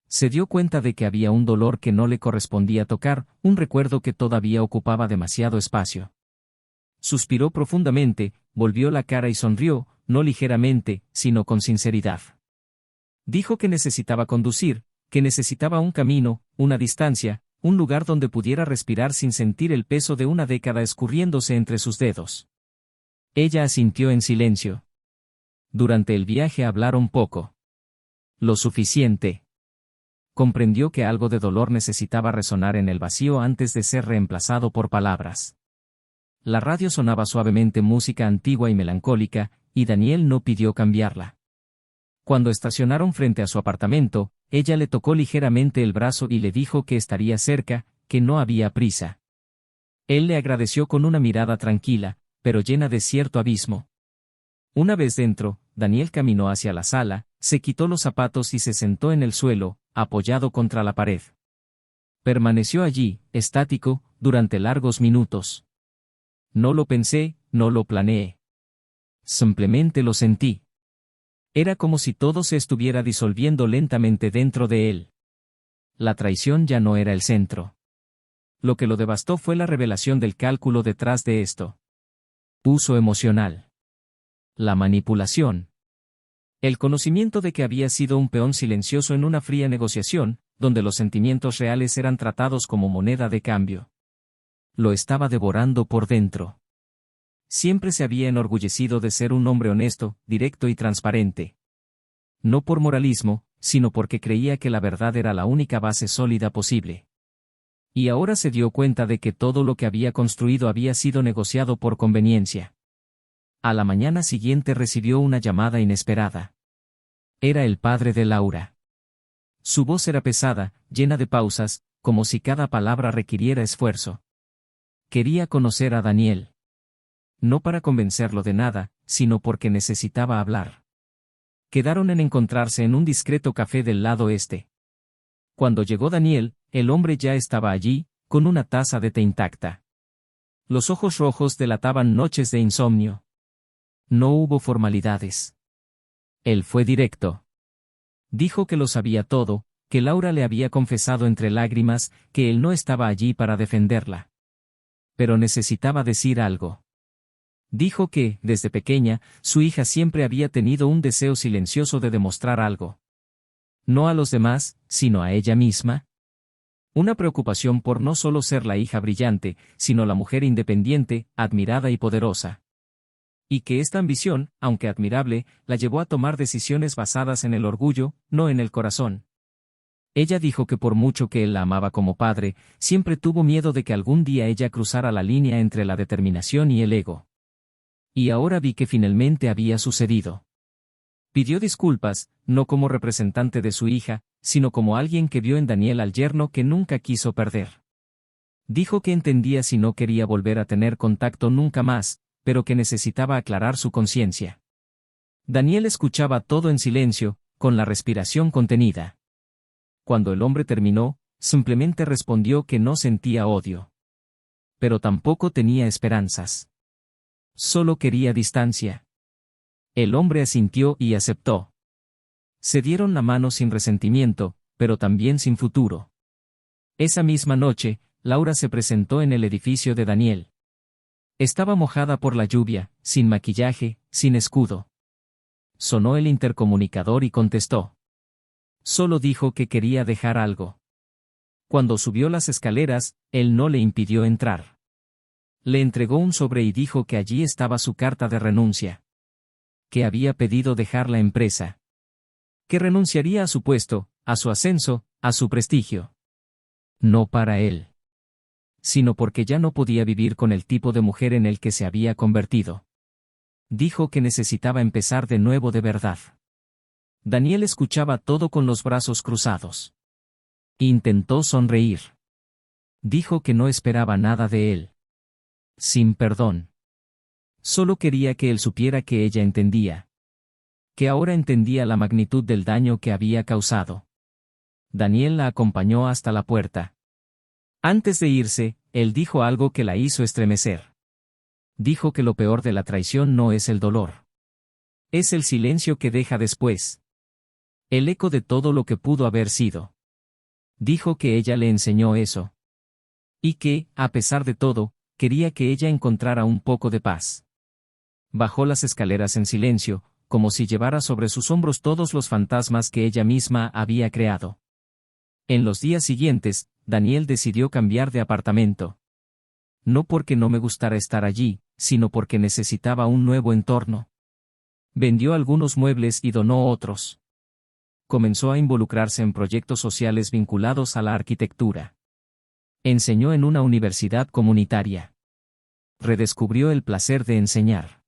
Se dio cuenta de que había un dolor que no le correspondía tocar, un recuerdo que todavía ocupaba demasiado espacio. Suspiró profundamente, volvió la cara y sonrió, no ligeramente, sino con sinceridad. Dijo que necesitaba conducir, que necesitaba un camino, una distancia, un lugar donde pudiera respirar sin sentir el peso de una década escurriéndose entre sus dedos. Ella asintió en silencio. Durante el viaje hablaron poco. Lo suficiente. Comprendió que algo de dolor necesitaba resonar en el vacío antes de ser reemplazado por palabras. La radio sonaba suavemente música antigua y melancólica, y Daniel no pidió cambiarla. Cuando estacionaron frente a su apartamento, ella le tocó ligeramente el brazo y le dijo que estaría cerca, que no había prisa. Él le agradeció con una mirada tranquila, pero llena de cierto abismo. Una vez dentro, Daniel caminó hacia la sala, se quitó los zapatos y se sentó en el suelo, apoyado contra la pared. Permaneció allí, estático, durante largos minutos. No lo pensé, no lo planeé. Simplemente lo sentí. Era como si todo se estuviera disolviendo lentamente dentro de él. La traición ya no era el centro. Lo que lo devastó fue la revelación del cálculo detrás de esto. Uso emocional. La manipulación. El conocimiento de que había sido un peón silencioso en una fría negociación, donde los sentimientos reales eran tratados como moneda de cambio. Lo estaba devorando por dentro. Siempre se había enorgullecido de ser un hombre honesto, directo y transparente. No por moralismo, sino porque creía que la verdad era la única base sólida posible. Y ahora se dio cuenta de que todo lo que había construido había sido negociado por conveniencia. A la mañana siguiente recibió una llamada inesperada. Era el padre de Laura. Su voz era pesada, llena de pausas, como si cada palabra requiriera esfuerzo. Quería conocer a Daniel. No para convencerlo de nada, sino porque necesitaba hablar. Quedaron en encontrarse en un discreto café del lado este. Cuando llegó Daniel, el hombre ya estaba allí, con una taza de té intacta. Los ojos rojos delataban noches de insomnio. No hubo formalidades. Él fue directo. Dijo que lo sabía todo, que Laura le había confesado entre lágrimas, que él no estaba allí para defenderla. Pero necesitaba decir algo. Dijo que, desde pequeña, su hija siempre había tenido un deseo silencioso de demostrar algo. No a los demás, sino a ella misma. Una preocupación por no solo ser la hija brillante, sino la mujer independiente, admirada y poderosa. Y que esta ambición, aunque admirable, la llevó a tomar decisiones basadas en el orgullo, no en el corazón. Ella dijo que por mucho que él la amaba como padre, siempre tuvo miedo de que algún día ella cruzara la línea entre la determinación y el ego. Y ahora vi que finalmente había sucedido. Pidió disculpas, no como representante de su hija, sino como alguien que vio en Daniel al yerno que nunca quiso perder. Dijo que entendía si no quería volver a tener contacto nunca más, pero que necesitaba aclarar su conciencia. Daniel escuchaba todo en silencio, con la respiración contenida. Cuando el hombre terminó, simplemente respondió que no sentía odio. Pero tampoco tenía esperanzas. Solo quería distancia. El hombre asintió y aceptó. Se dieron la mano sin resentimiento, pero también sin futuro. Esa misma noche, Laura se presentó en el edificio de Daniel. Estaba mojada por la lluvia, sin maquillaje, sin escudo. Sonó el intercomunicador y contestó. Solo dijo que quería dejar algo. Cuando subió las escaleras, él no le impidió entrar. Le entregó un sobre y dijo que allí estaba su carta de renuncia. Que había pedido dejar la empresa. Que renunciaría a su puesto, a su ascenso, a su prestigio. No para él. Sino porque ya no podía vivir con el tipo de mujer en el que se había convertido. Dijo que necesitaba empezar de nuevo de verdad. Daniel escuchaba todo con los brazos cruzados. Intentó sonreír. Dijo que no esperaba nada de él. Sin perdón. Solo quería que él supiera que ella entendía. Que ahora entendía la magnitud del daño que había causado. Daniel la acompañó hasta la puerta. Antes de irse, él dijo algo que la hizo estremecer. Dijo que lo peor de la traición no es el dolor. Es el silencio que deja después. El eco de todo lo que pudo haber sido. Dijo que ella le enseñó eso. Y que, a pesar de todo, quería que ella encontrara un poco de paz. Bajó las escaleras en silencio, como si llevara sobre sus hombros todos los fantasmas que ella misma había creado. En los días siguientes, Daniel decidió cambiar de apartamento. No porque no me gustara estar allí, sino porque necesitaba un nuevo entorno. Vendió algunos muebles y donó otros. Comenzó a involucrarse en proyectos sociales vinculados a la arquitectura. Enseñó en una universidad comunitaria. Redescubrió el placer de enseñar.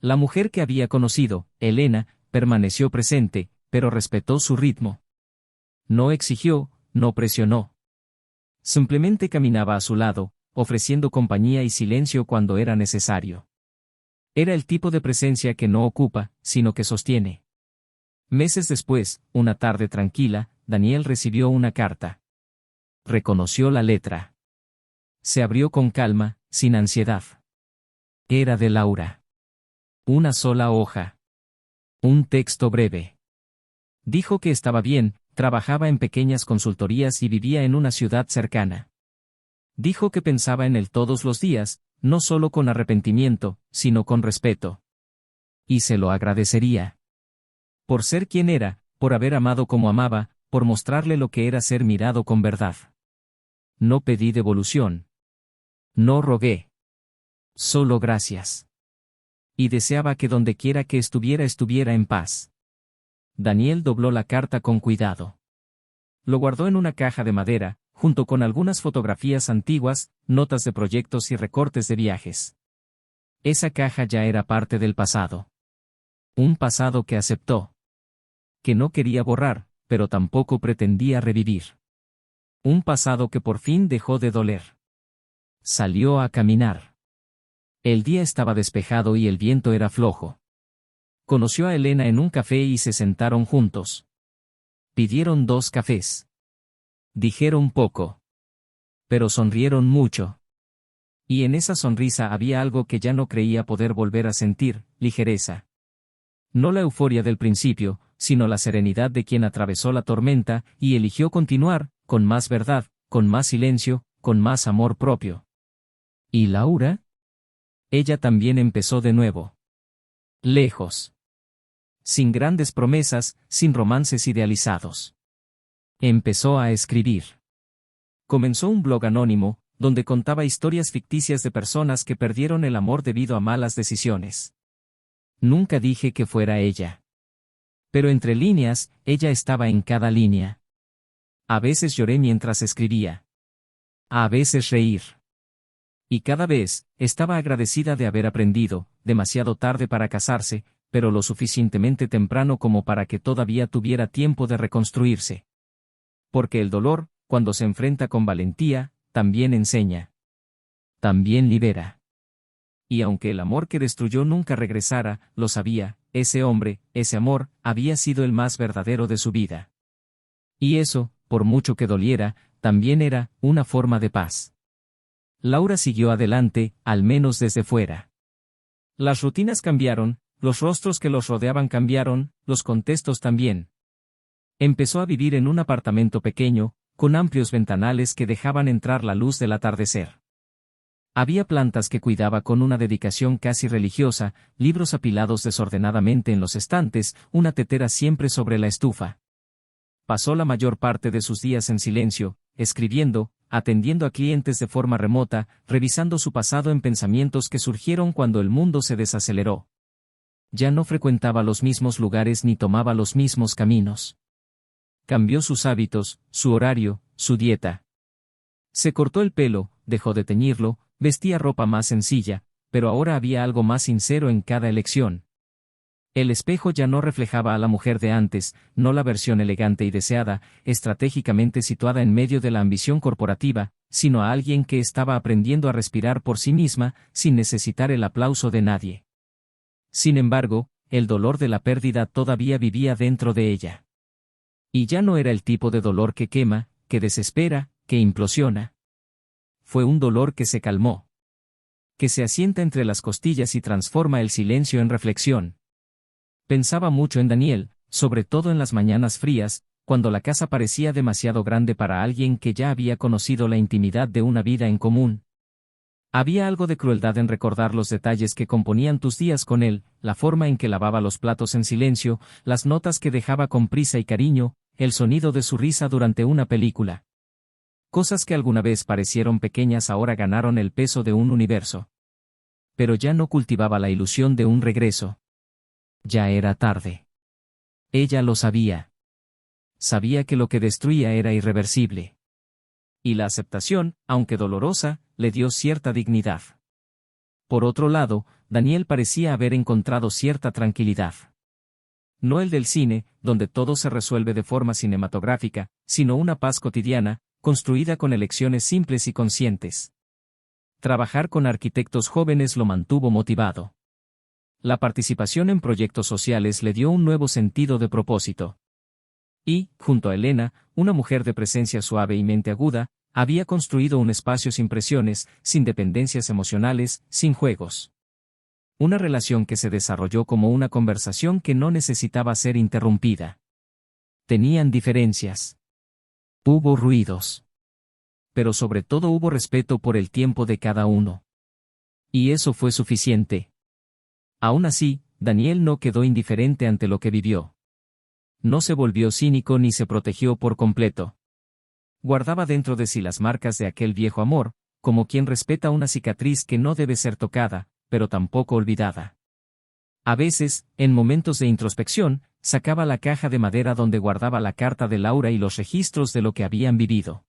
La mujer que había conocido, Elena, permaneció presente, pero respetó su ritmo. No exigió, no presionó. Simplemente caminaba a su lado, ofreciendo compañía y silencio cuando era necesario. Era el tipo de presencia que no ocupa, sino que sostiene. Meses después, una tarde tranquila, Daniel recibió una carta. Reconoció la letra. Se abrió con calma, sin ansiedad. Era de Laura. Una sola hoja. Un texto breve. Dijo que estaba bien, trabajaba en pequeñas consultorías y vivía en una ciudad cercana. Dijo que pensaba en él todos los días, no solo con arrepentimiento, sino con respeto. Y se lo agradecería. Por ser quien era, por haber amado como amaba, por mostrarle lo que era ser mirado con verdad. No pedí devolución. No rogué. Solo gracias. Y deseaba que donde quiera que estuviera en paz. Daniel dobló la carta con cuidado. Lo guardó en una caja de madera, junto con algunas fotografías antiguas, notas de proyectos y recortes de viajes. Esa caja ya era parte del pasado. Un pasado que aceptó. Que no quería borrar, pero tampoco pretendía revivir. Un pasado que por fin dejó de doler. Salió a caminar. El día estaba despejado y el viento era flojo. Conoció a Elena en un café y se sentaron juntos. Pidieron 2 cafés. Dijeron poco. Pero sonrieron mucho. Y en esa sonrisa había algo que ya no creía poder volver a sentir, ligereza. No la euforia del principio, sino la serenidad de quien atravesó la tormenta y eligió continuar, con más verdad, con más silencio, con más amor propio. ¿Y Laura? Ella también empezó de nuevo. Lejos. Sin grandes promesas, sin romances idealizados. Empezó a escribir. Comenzó un blog anónimo, donde contaba historias ficticias de personas que perdieron el amor debido a malas decisiones. Nunca dije que fuera ella. Pero entre líneas, ella estaba en cada línea. A veces lloré mientras escribía. A veces reír. Y cada vez, estaba agradecida de haber aprendido, demasiado tarde para casarse, pero lo suficientemente temprano como para que todavía tuviera tiempo de reconstruirse. Porque el dolor, cuando se enfrenta con valentía, también enseña. También libera. Y aunque el amor que destruyó nunca regresara, lo sabía, ese hombre, ese amor, había sido el más verdadero de su vida. Y eso, por mucho que doliera, también era una forma de paz. Laura siguió adelante, al menos desde fuera. Las rutinas cambiaron, los rostros que los rodeaban cambiaron, los contextos también. Empezó a vivir en un apartamento pequeño, con amplios ventanales que dejaban entrar la luz del atardecer. Había plantas que cuidaba con una dedicación casi religiosa, libros apilados desordenadamente en los estantes, una tetera siempre sobre la estufa. Pasó la mayor parte de sus días en silencio, escribiendo, atendiendo a clientes de forma remota, revisando su pasado en pensamientos que surgieron cuando el mundo se desaceleró. Ya no frecuentaba los mismos lugares ni tomaba los mismos caminos. Cambió sus hábitos, su horario, su dieta. Se cortó el pelo, dejó de teñirlo, vestía ropa más sencilla, pero ahora había algo más sincero en cada elección. El espejo ya no reflejaba a la mujer de antes, no la versión elegante y deseada, estratégicamente situada en medio de la ambición corporativa, sino a alguien que estaba aprendiendo a respirar por sí misma, sin necesitar el aplauso de nadie. Sin embargo, el dolor de la pérdida todavía vivía dentro de ella. Y ya no era el tipo de dolor que quema, que desespera, que implosiona. Fue un dolor que se calmó. que se asienta entre las costillas y transforma el silencio en reflexión. Pensaba mucho en Daniel, sobre todo en las mañanas frías, cuando la casa parecía demasiado grande para alguien que ya había conocido la intimidad de una vida en común. Había algo de crueldad en recordar los detalles que componían tus días con él, la forma en que lavaba los platos en silencio, las notas que dejaba con prisa y cariño, el sonido de su risa durante una película. Cosas que alguna vez parecieron pequeñas ahora ganaron el peso de un universo. Pero ya no cultivaba la ilusión de un regreso. Ya era tarde. Ella lo sabía. Sabía que lo que destruía era irreversible. Y la aceptación, aunque dolorosa, le dio cierta dignidad. Por otro lado, Daniel parecía haber encontrado cierta tranquilidad. No el del cine, donde todo se resuelve de forma cinematográfica, sino una paz cotidiana, construida con elecciones simples y conscientes. Trabajar con arquitectos jóvenes lo mantuvo motivado. La participación en proyectos sociales le dio un nuevo sentido de propósito. Y, junto a Elena, una mujer de presencia suave y mente aguda, había construido un espacio sin presiones, sin dependencias emocionales, sin juegos. Una relación que se desarrolló como una conversación que no necesitaba ser interrumpida. Tenían diferencias. Hubo ruidos. Pero sobre todo hubo respeto por el tiempo de cada uno. Y eso fue suficiente. Aún así, Daniel no quedó indiferente ante lo que vivió. No se volvió cínico ni se protegió por completo. Guardaba dentro de sí las marcas de aquel viejo amor, como quien respeta una cicatriz que no debe ser tocada, pero tampoco olvidada. A veces, en momentos de introspección, sacaba la caja de madera donde guardaba la carta de Laura y los registros de lo que habían vivido.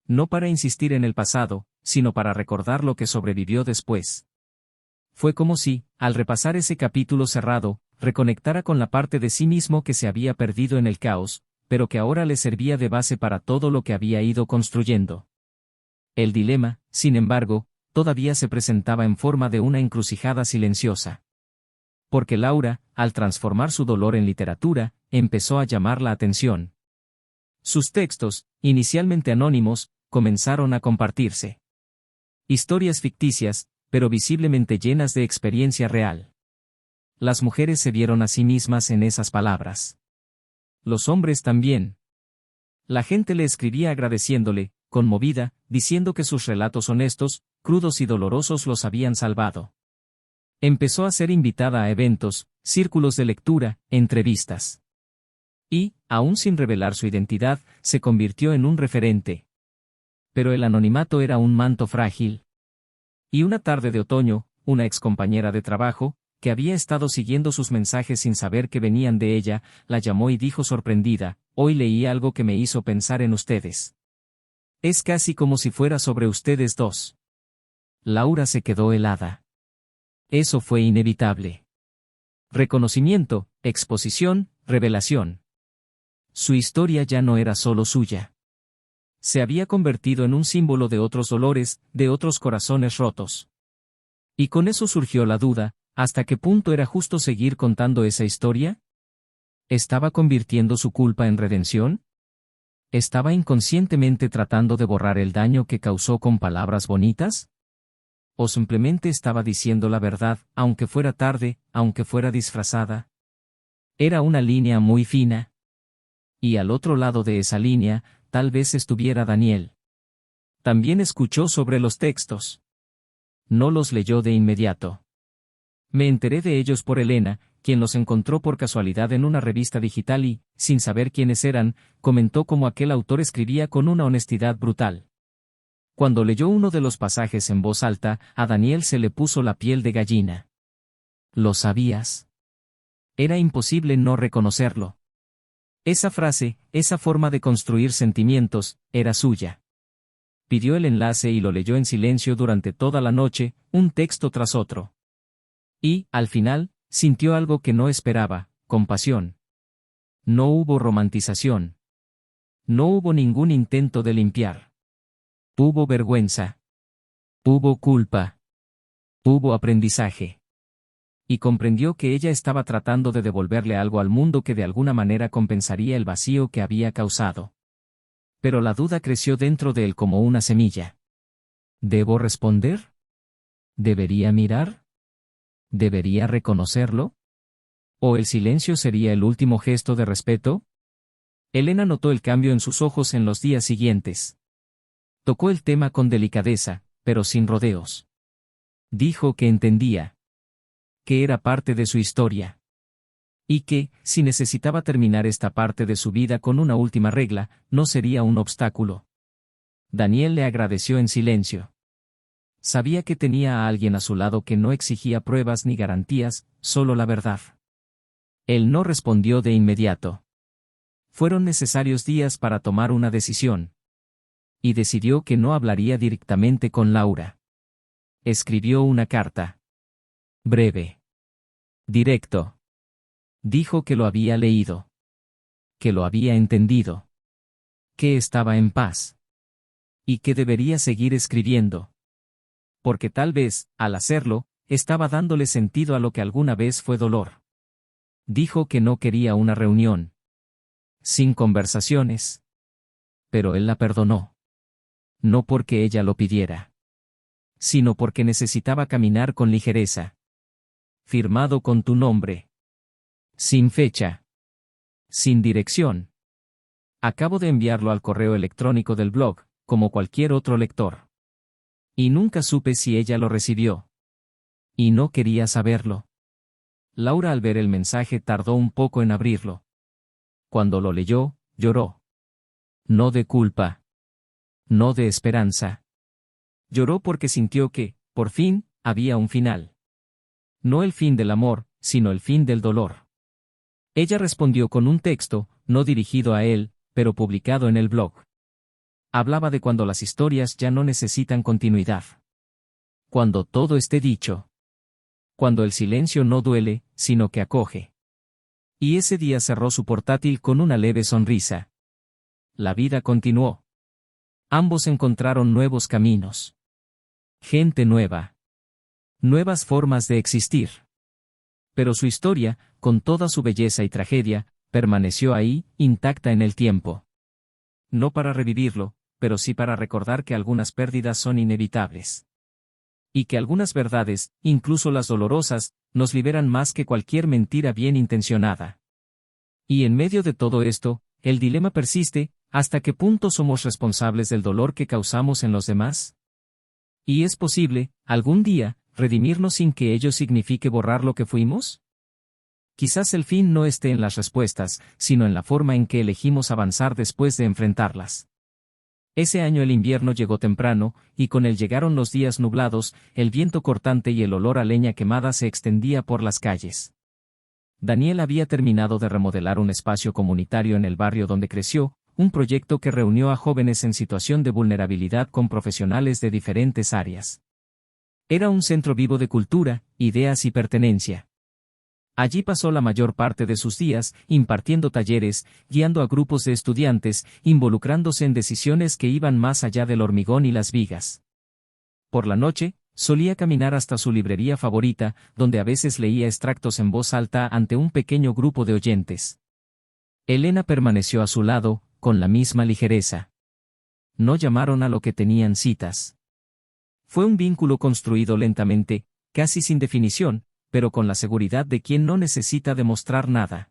No para insistir en el pasado, sino para recordar lo que sobrevivió después. Fue como si, al repasar ese capítulo cerrado, reconectara con la parte de sí mismo que se había perdido en el caos, pero que ahora le servía de base para todo lo que había ido construyendo. El dilema, sin embargo, todavía se presentaba en forma de una encrucijada silenciosa. Porque Laura, al transformar su dolor en literatura, empezó a llamar la atención. Sus textos, inicialmente anónimos, comenzaron a compartirse. Historias ficticias, pero visiblemente llenas de experiencia real. Las mujeres se vieron a sí mismas en esas palabras. Los hombres también. La gente le escribía agradeciéndole, conmovida, diciendo que sus relatos honestos, crudos y dolorosos los habían salvado. Empezó a ser invitada a eventos, círculos de lectura, entrevistas. Y, aún sin revelar su identidad, se convirtió en un referente. Pero el anonimato era un manto frágil. Y una tarde de otoño, una excompañera de trabajo, que había estado siguiendo sus mensajes sin saber que venían de ella, la llamó y dijo sorprendida: «Hoy leí algo que me hizo pensar en ustedes. Es casi como si fuera sobre ustedes dos». Laura se quedó helada. Eso fue inevitable. Reconocimiento, exposición, revelación. Su historia ya no era solo suya. Se había convertido en un símbolo de otros dolores, de otros corazones rotos. Y con eso surgió la duda: ¿hasta qué punto era justo seguir contando esa historia? ¿Estaba convirtiendo su culpa en redención? ¿Estaba inconscientemente tratando de borrar el daño que causó con palabras bonitas? ¿O simplemente estaba diciendo la verdad, aunque fuera tarde, aunque fuera disfrazada? Era una línea muy fina. Y al otro lado de esa línea, tal vez estuviera Daniel. También escuchó sobre los textos. No los leyó de inmediato. Me enteré de ellos por Elena, quien los encontró por casualidad en una revista digital y, sin saber quiénes eran, comentó cómo aquel autor escribía con una honestidad brutal. Cuando leyó uno de los pasajes en voz alta, a Daniel se le puso la piel de gallina. ¿Lo sabías? Era imposible no reconocerlo. Esa frase, esa forma de construir sentimientos, era suya. Pidió el enlace y lo leyó en silencio durante toda la noche, un texto tras otro. Y, al final, sintió algo que no esperaba: compasión. No hubo romantización. No hubo ningún intento de limpiar. Hubo vergüenza. Hubo culpa. Hubo aprendizaje. Y comprendió que ella estaba tratando de devolverle algo al mundo que de alguna manera compensaría el vacío que había causado. Pero la duda creció dentro de él como una semilla. ¿Debo responder? ¿Debería mirar? ¿Debería reconocerlo? ¿O el silencio sería el último gesto de respeto? Elena notó el cambio en sus ojos en los días siguientes. Tocó el tema con delicadeza, pero sin rodeos. Dijo que entendía. Que era parte de su historia. Y que, si necesitaba terminar esta parte de su vida con una última regla, no sería un obstáculo. Daniel le agradeció en silencio. Sabía que tenía a alguien a su lado que no exigía pruebas ni garantías, solo la verdad. Él no respondió de inmediato. Fueron necesarios días para tomar una decisión. Y decidió que no hablaría directamente con Laura. Escribió una carta. Breve. Directo. Dijo que lo había leído. Que lo había entendido. Que estaba en paz. Y que debería seguir escribiendo. Porque tal vez, al hacerlo, estaba dándole sentido a lo que alguna vez fue dolor. Dijo que no quería una reunión. Sin conversaciones. Pero él la perdonó. No porque ella lo pidiera. Sino porque necesitaba caminar con ligereza. Firmado con tu nombre. Sin fecha. Sin dirección. Acabo de enviarlo al correo electrónico del blog, como cualquier otro lector. Y nunca supe si ella lo recibió. Y no quería saberlo. Laura al ver el mensaje tardó un poco en abrirlo. Cuando lo leyó, lloró. No de culpa. No de esperanza. Lloró porque sintió que, por fin, había un final. No el fin del amor, sino el fin del dolor. Ella respondió con un texto, no dirigido a él, pero publicado en el blog. Hablaba de cuando las historias ya no necesitan continuidad. Cuando todo esté dicho. Cuando el silencio no duele, sino que acoge. Y ese día cerró su portátil con una leve sonrisa. La vida continuó. Ambos encontraron nuevos caminos. Gente nueva. Nuevas formas de existir. Pero su historia, con toda su belleza y tragedia, permaneció ahí, intacta en el tiempo. No para revivirlo, pero sí para recordar que algunas pérdidas son inevitables. Y que algunas verdades, incluso las dolorosas, nos liberan más que cualquier mentira bien intencionada. Y en medio de todo esto, el dilema persiste: ¿hasta qué punto somos responsables del dolor que causamos en los demás? ¿Y es posible, algún día, redimirnos sin que ello signifique borrar lo que fuimos? Quizás el fin no esté en las respuestas, sino en la forma en que elegimos avanzar después de enfrentarlas. Ese año el invierno llegó temprano, y con él llegaron los días nublados, el viento cortante y el olor a leña quemada se extendía por las calles. Daniel había terminado de remodelar un espacio comunitario en el barrio donde creció, un proyecto que reunió a jóvenes en situación de vulnerabilidad con profesionales de diferentes áreas. Era un centro vivo de cultura, ideas y pertenencia. Allí pasó la mayor parte de sus días, impartiendo talleres, guiando a grupos de estudiantes, involucrándose en decisiones que iban más allá del hormigón y las vigas. Por la noche, solía caminar hasta su librería favorita, donde a veces leía extractos en voz alta ante un pequeño grupo de oyentes. Elena permaneció a su lado, con la misma ligereza. No llamaron a lo que tenían citas. Fue un vínculo construido lentamente, casi sin definición, pero con la seguridad de quien no necesita demostrar nada.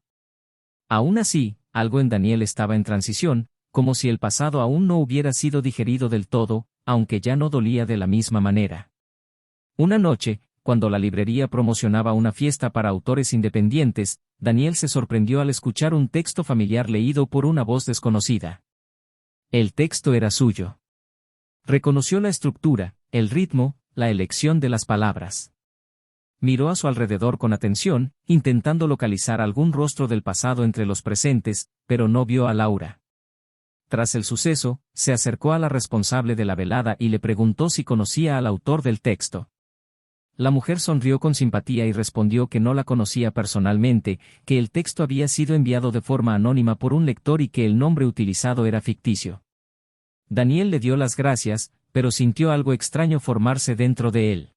Aún así, algo en Daniel estaba en transición, como si el pasado aún no hubiera sido digerido del todo, aunque ya no dolía de la misma manera. Una noche, cuando la librería promocionaba una fiesta para autores independientes, Daniel se sorprendió al escuchar un texto familiar leído por una voz desconocida. El texto era suyo. Reconoció la estructura, el ritmo, la elección de las palabras. Miró a su alrededor con atención, intentando localizar algún rostro del pasado entre los presentes, pero no vio a Laura. Tras el suceso, se acercó a la responsable de la velada y le preguntó si conocía al autor del texto. La mujer sonrió con simpatía y respondió que no la conocía personalmente, que el texto había sido enviado de forma anónima por un lector y que el nombre utilizado era ficticio. Daniel le dio las gracias, pero sintió algo extraño formarse dentro de él.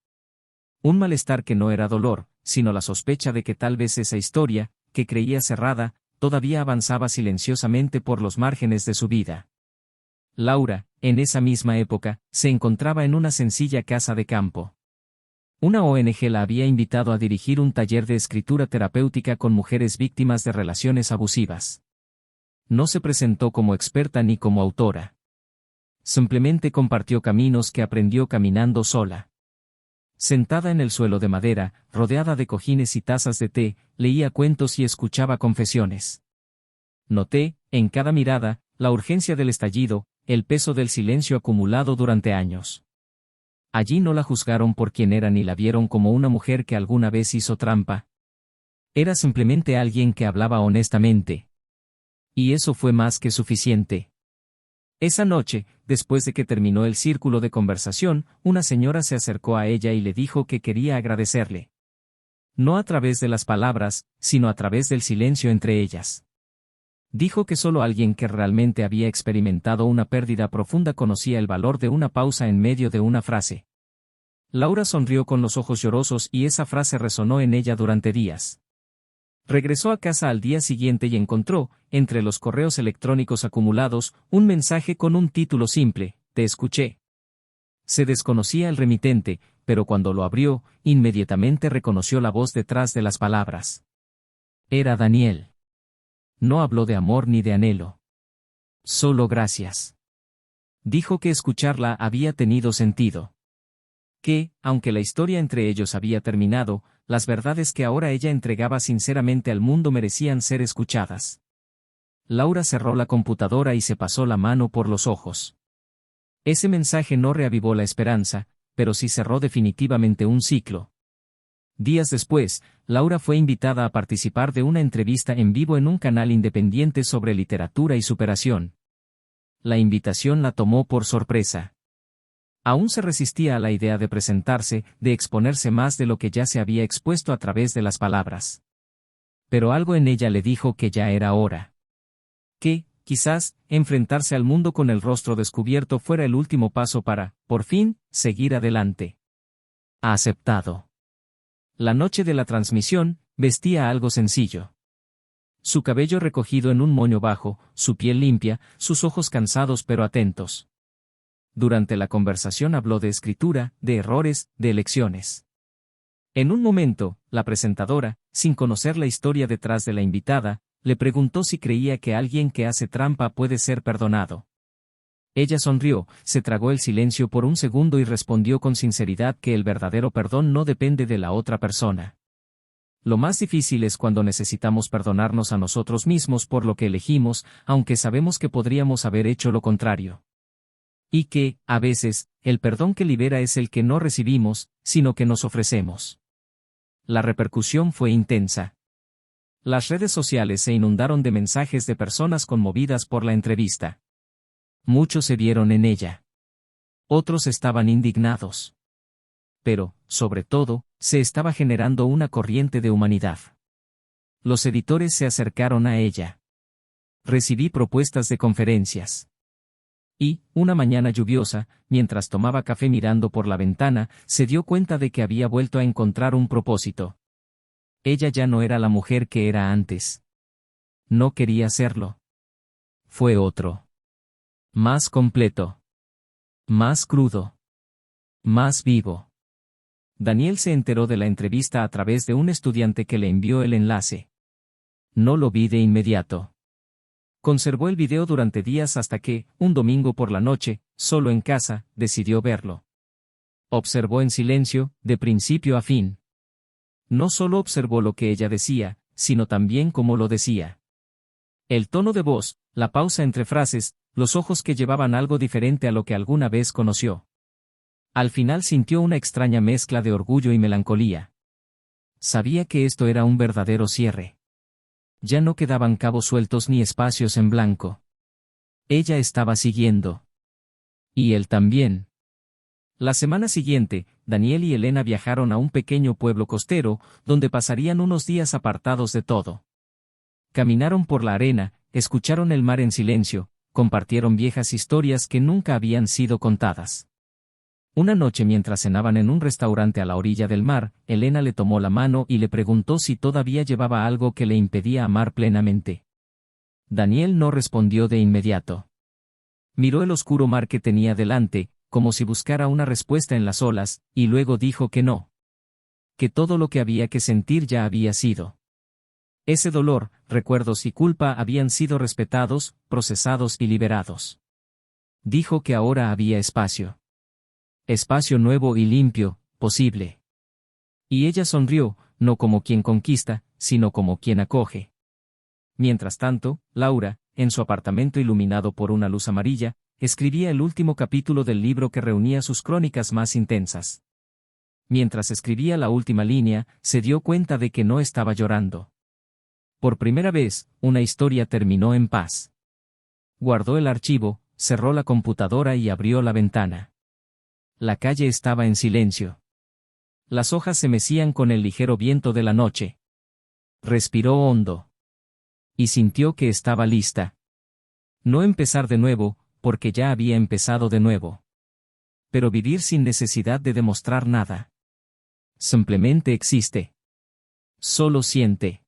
Un malestar que no era dolor, sino la sospecha de que tal vez esa historia, que creía cerrada, todavía avanzaba silenciosamente por los márgenes de su vida. Laura, en esa misma época, se encontraba en una sencilla casa de campo. Una ONG la había invitado a dirigir un taller de escritura terapéutica con mujeres víctimas de relaciones abusivas. No se presentó como experta ni como autora. Simplemente compartió caminos que aprendió caminando sola. Sentada en el suelo de madera, rodeada de cojines y tazas de té, leía cuentos y escuchaba confesiones. Noté, en cada mirada, la urgencia del estallido, el peso del silencio acumulado durante años. Allí no la juzgaron por quien era ni la vieron como una mujer que alguna vez hizo trampa. Era simplemente alguien que hablaba honestamente. Y eso fue más que suficiente. Esa noche, después de que terminó el círculo de conversación, una señora se acercó a ella y le dijo que quería agradecerle. No a través de las palabras, sino a través del silencio entre ellas. Dijo que solo alguien que realmente había experimentado una pérdida profunda conocía el valor de una pausa en medio de una frase. Laura sonrió con los ojos llorosos y esa frase resonó en ella durante días. Regresó a casa al día siguiente y encontró, entre los correos electrónicos acumulados, un mensaje con un título simple: "Te escuché". Se desconocía el remitente, pero cuando lo abrió, inmediatamente reconoció la voz detrás de las palabras. Era Daniel. No habló de amor ni de anhelo. Solo gracias. Dijo que escucharla había tenido sentido. Que, aunque la historia entre ellos había terminado, las verdades que ahora ella entregaba sinceramente al mundo merecían ser escuchadas. Laura cerró la computadora y se pasó la mano por los ojos. Ese mensaje no reavivó la esperanza, pero sí cerró definitivamente un ciclo. Días después, Laura fue invitada a participar de una entrevista en vivo en un canal independiente sobre literatura y superación. La invitación la tomó por sorpresa. Aún se resistía a la idea de presentarse, de exponerse más de lo que ya se había expuesto a través de las palabras. Pero algo en ella le dijo que ya era hora. Que, quizás, enfrentarse al mundo con el rostro descubierto fuera el último paso para, por fin, seguir adelante. Ha aceptado. La noche de la transmisión, vestía algo sencillo. Su cabello recogido en un moño bajo, su piel limpia, sus ojos cansados pero atentos. Durante la conversación habló de escritura, de errores, de elecciones. En un momento, la presentadora, sin conocer la historia detrás de la invitada, le preguntó si creía que alguien que hace trampa puede ser perdonado. Ella sonrió, se tragó el silencio por un segundo y respondió con sinceridad que el verdadero perdón no depende de la otra persona. Lo más difícil es cuando necesitamos perdonarnos a nosotros mismos por lo que elegimos, aunque sabemos que podríamos haber hecho lo contrario. Y que, a veces, el perdón que libera es el que no recibimos, sino que nos ofrecemos. La repercusión fue intensa. Las redes sociales se inundaron de mensajes de personas conmovidas por la entrevista. Muchos se vieron en ella. Otros estaban indignados. Pero, sobre todo, se estaba generando una corriente de humanidad. Los editores se acercaron a ella. Recibí propuestas de conferencias. Y, una mañana lluviosa, mientras tomaba café mirando por la ventana, se dio cuenta de que había vuelto a encontrar un propósito. Ella ya no era la mujer que era antes. No quería serlo. Fue otro. Más completo. Más crudo. Más vivo. Daniel se enteró de la entrevista a través de un estudiante que le envió el enlace. No lo vi de inmediato. Conservó el video durante días hasta que, un domingo por la noche, solo en casa, decidió verlo. Observó en silencio, de principio a fin. No solo observó lo que ella decía, sino también cómo lo decía. El tono de voz, la pausa entre frases, los ojos que llevaban algo diferente a lo que alguna vez conoció. Al final sintió una extraña mezcla de orgullo y melancolía. Sabía que esto era un verdadero cierre. Ya no quedaban cabos sueltos ni espacios en blanco. Ella estaba siguiendo. Y él también. La semana siguiente, Daniel y Elena viajaron a un pequeño pueblo costero, donde pasarían unos días apartados de todo. Caminaron por la arena, escucharon el mar en silencio, compartieron viejas historias que nunca habían sido contadas. Una noche mientras cenaban en un restaurante a la orilla del mar, Elena le tomó la mano y le preguntó si todavía llevaba algo que le impedía amar plenamente. Daniel no respondió de inmediato. Miró el oscuro mar que tenía delante, como si buscara una respuesta en las olas, y luego dijo que no. que todo lo que había que sentir ya había sido. Ese dolor, recuerdos y culpa habían sido respetados, procesados y liberados. Dijo que ahora había espacio. Espacio nuevo y limpio, posible. Y ella sonrió, no como quien conquista, sino como quien acoge. Mientras tanto, Laura, en su apartamento iluminado por una luz amarilla, escribía el último capítulo del libro que reunía sus crónicas más intensas. Mientras escribía la última línea, se dio cuenta de que no estaba llorando. Por primera vez, una historia terminó en paz. Guardó el archivo, cerró la computadora y abrió la ventana. La calle estaba en silencio. Las hojas se mecían con el ligero viento de la noche. Respiró hondo. Y sintió que estaba lista. No empezar de nuevo, porque ya había empezado de nuevo. Pero vivir sin necesidad de demostrar nada. Simplemente existe. Solo siente.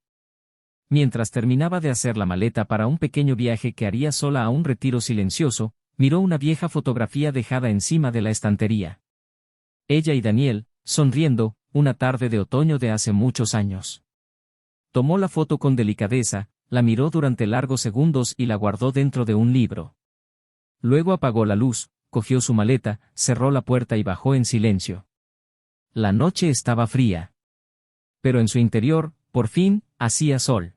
Mientras terminaba de hacer la maleta para un pequeño viaje que haría sola a un retiro silencioso, miró una vieja fotografía dejada encima de la estantería. Ella y Daniel, sonriendo, una tarde de otoño de hace muchos años. Tomó la foto con delicadeza, la miró durante largos segundos y la guardó dentro de un libro. Luego apagó la luz, cogió su maleta, cerró la puerta y bajó en silencio. La noche estaba fría. Pero en su interior, por fin, hacía sol.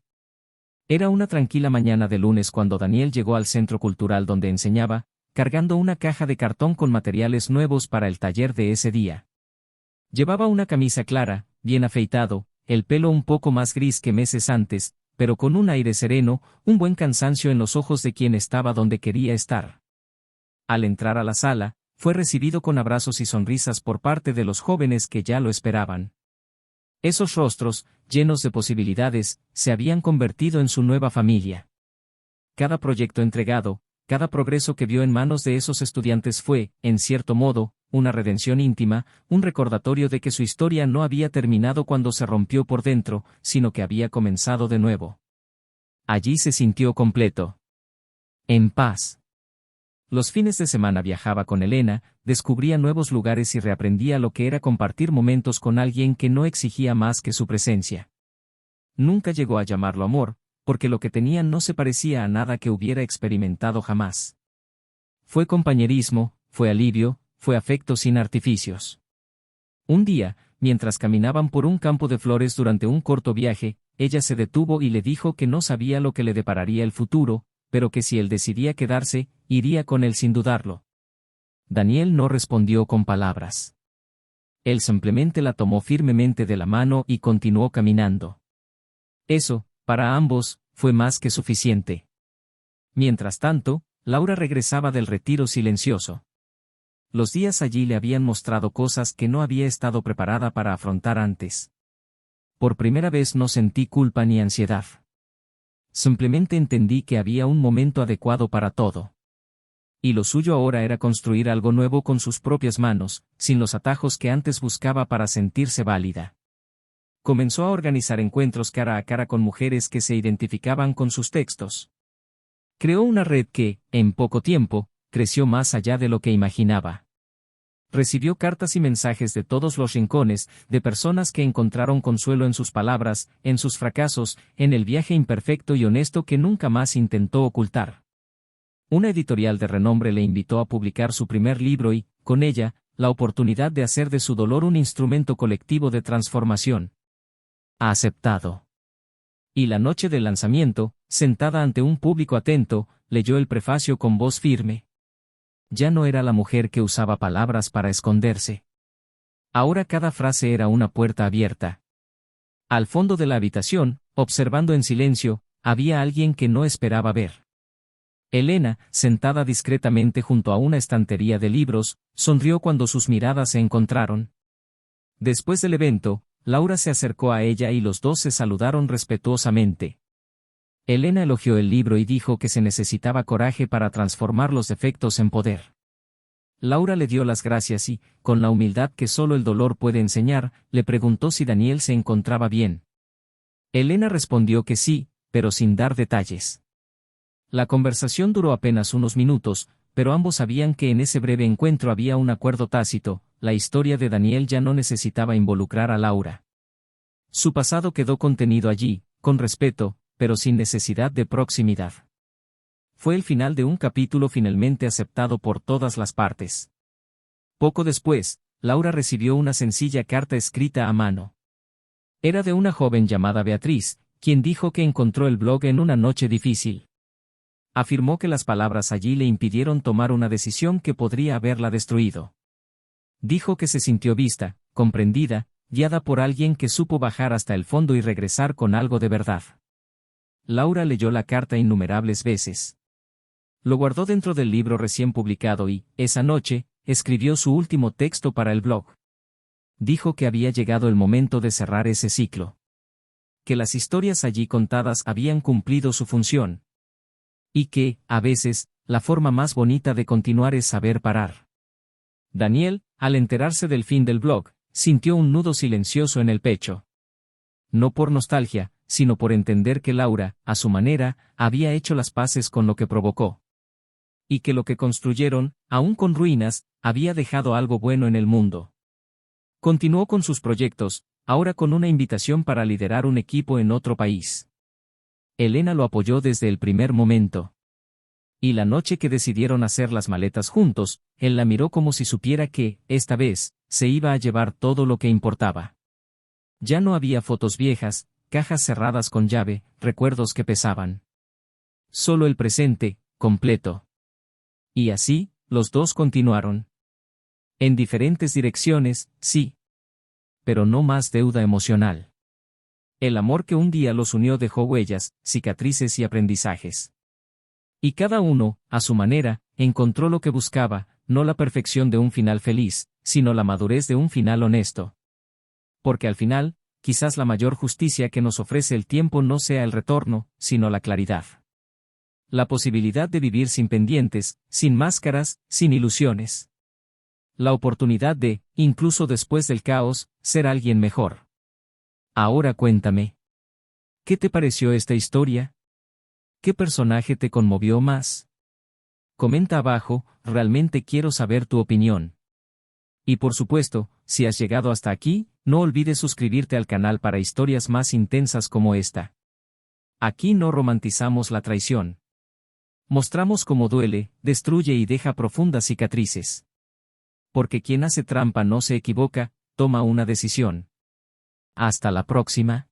Era una tranquila mañana de lunes cuando Daniel llegó al centro cultural donde enseñaba, cargando una caja de cartón con materiales nuevos para el taller de ese día. Llevaba una camisa clara, bien afeitado, el pelo un poco más gris que meses antes, pero con un aire sereno, un buen cansancio en los ojos de quien estaba donde quería estar. Al entrar a la sala, fue recibido con abrazos y sonrisas por parte de los jóvenes que ya lo esperaban. Esos rostros, llenos de posibilidades, se habían convertido en su nueva familia. Cada proyecto entregado, cada progreso que vio en manos de esos estudiantes fue, en cierto modo, una redención íntima, un recordatorio de que su historia no había terminado cuando se rompió por dentro, sino que había comenzado de nuevo. Allí se sintió completo. En paz. Los fines de semana viajaba con Elena, descubría nuevos lugares y reaprendía lo que era compartir momentos con alguien que no exigía más que su presencia. Nunca llegó a llamarlo amor, porque lo que tenían no se parecía a nada que hubiera experimentado jamás. Fue compañerismo, fue alivio, fue afecto sin artificios. Un día, mientras caminaban por un campo de flores durante un corto viaje, ella se detuvo y le dijo que no sabía lo que le depararía el futuro, pero que si él decidía quedarse, iría con él sin dudarlo. Daniel no respondió con palabras. Él simplemente la tomó firmemente de la mano y continuó caminando. Eso, para ambos, fue más que suficiente. Mientras tanto, Laura regresaba del retiro silencioso. Los días allí le habían mostrado cosas que no había estado preparada para afrontar antes. Por primera vez no sentí culpa ni ansiedad. Simplemente entendí que había un momento adecuado para todo. Y lo suyo ahora era construir algo nuevo con sus propias manos, sin los atajos que antes buscaba para sentirse válida. Comenzó a organizar encuentros cara a cara con mujeres que se identificaban con sus textos. Creó una red que, en poco tiempo, creció más allá de lo que imaginaba. Recibió cartas y mensajes de todos los rincones, de personas que encontraron consuelo en sus palabras, en sus fracasos, en el viaje imperfecto y honesto que nunca más intentó ocultar. Una editorial de renombre le invitó a publicar su primer libro y, con ella, la oportunidad de hacer de su dolor un instrumento colectivo de transformación. Ha aceptado. Y la noche del lanzamiento, sentada ante un público atento, leyó el prefacio con voz firme. Ya no era la mujer que usaba palabras para esconderse. Ahora cada frase era una puerta abierta. Al fondo de la habitación, observando en silencio, había alguien que no esperaba ver. Elena, sentada discretamente junto a una estantería de libros, sonrió cuando sus miradas se encontraron. Después del evento, Laura se acercó a ella y los dos se saludaron respetuosamente. Elena elogió el libro y dijo que se necesitaba coraje para transformar los defectos en poder. Laura le dio las gracias y, con la humildad que solo el dolor puede enseñar, le preguntó si Daniel se encontraba bien. Elena respondió que sí, pero sin dar detalles. La conversación duró apenas unos minutos, pero ambos sabían que en ese breve encuentro había un acuerdo tácito: la historia de Daniel ya no necesitaba involucrar a Laura. Su pasado quedó contenido allí, con respeto, pero sin necesidad de proximidad. Fue el final de un capítulo finalmente aceptado por todas las partes. Poco después, Laura recibió una sencilla carta escrita a mano. Era de una joven llamada Beatriz, quien dijo que encontró el blog en una noche difícil. Afirmó que las palabras allí le impidieron tomar una decisión que podría haberla destruido. Dijo que se sintió vista, comprendida, guiada por alguien que supo bajar hasta el fondo y regresar con algo de verdad. Laura leyó la carta innumerables veces. Lo guardó dentro del libro recién publicado y, esa noche, escribió su último texto para el blog. Dijo que había llegado el momento de cerrar ese ciclo. Que las historias allí contadas habían cumplido su función. Y que, a veces, la forma más bonita de continuar es saber parar. Daniel, al enterarse del fin del blog, sintió un nudo silencioso en el pecho. No por nostalgia, sino por entender que Laura, a su manera, había hecho las paces con lo que provocó. Y que lo que construyeron, aún con ruinas, había dejado algo bueno en el mundo. Continuó con sus proyectos, ahora con una invitación para liderar un equipo en otro país. Elena lo apoyó desde el primer momento. Y la noche que decidieron hacer las maletas juntos, él la miró como si supiera que, esta vez, se iba a llevar todo lo que importaba. Ya no había fotos viejas, cajas cerradas con llave, recuerdos que pesaban. Solo el presente, completo. Y así, los dos continuaron. En diferentes direcciones, sí. Pero no más deuda emocional. El amor que un día los unió dejó huellas, cicatrices y aprendizajes. Y cada uno, a su manera, encontró lo que buscaba, no la perfección de un final feliz, sino la madurez de un final honesto. Porque al final, quizás la mayor justicia que nos ofrece el tiempo no sea el retorno, sino la claridad. La posibilidad de vivir sin pendientes, sin máscaras, sin ilusiones. La oportunidad de, incluso después del caos, ser alguien mejor. Ahora cuéntame. ¿Qué te pareció esta historia? ¿Qué personaje te conmovió más? Comenta abajo, realmente quiero saber tu opinión. Y por supuesto, si has llegado hasta aquí, no olvides suscribirte al canal para historias más intensas como esta. Aquí no romantizamos la traición. Mostramos cómo duele, destruye y deja profundas cicatrices. Porque quien hace trampa no se equivoca, toma una decisión. Hasta la próxima.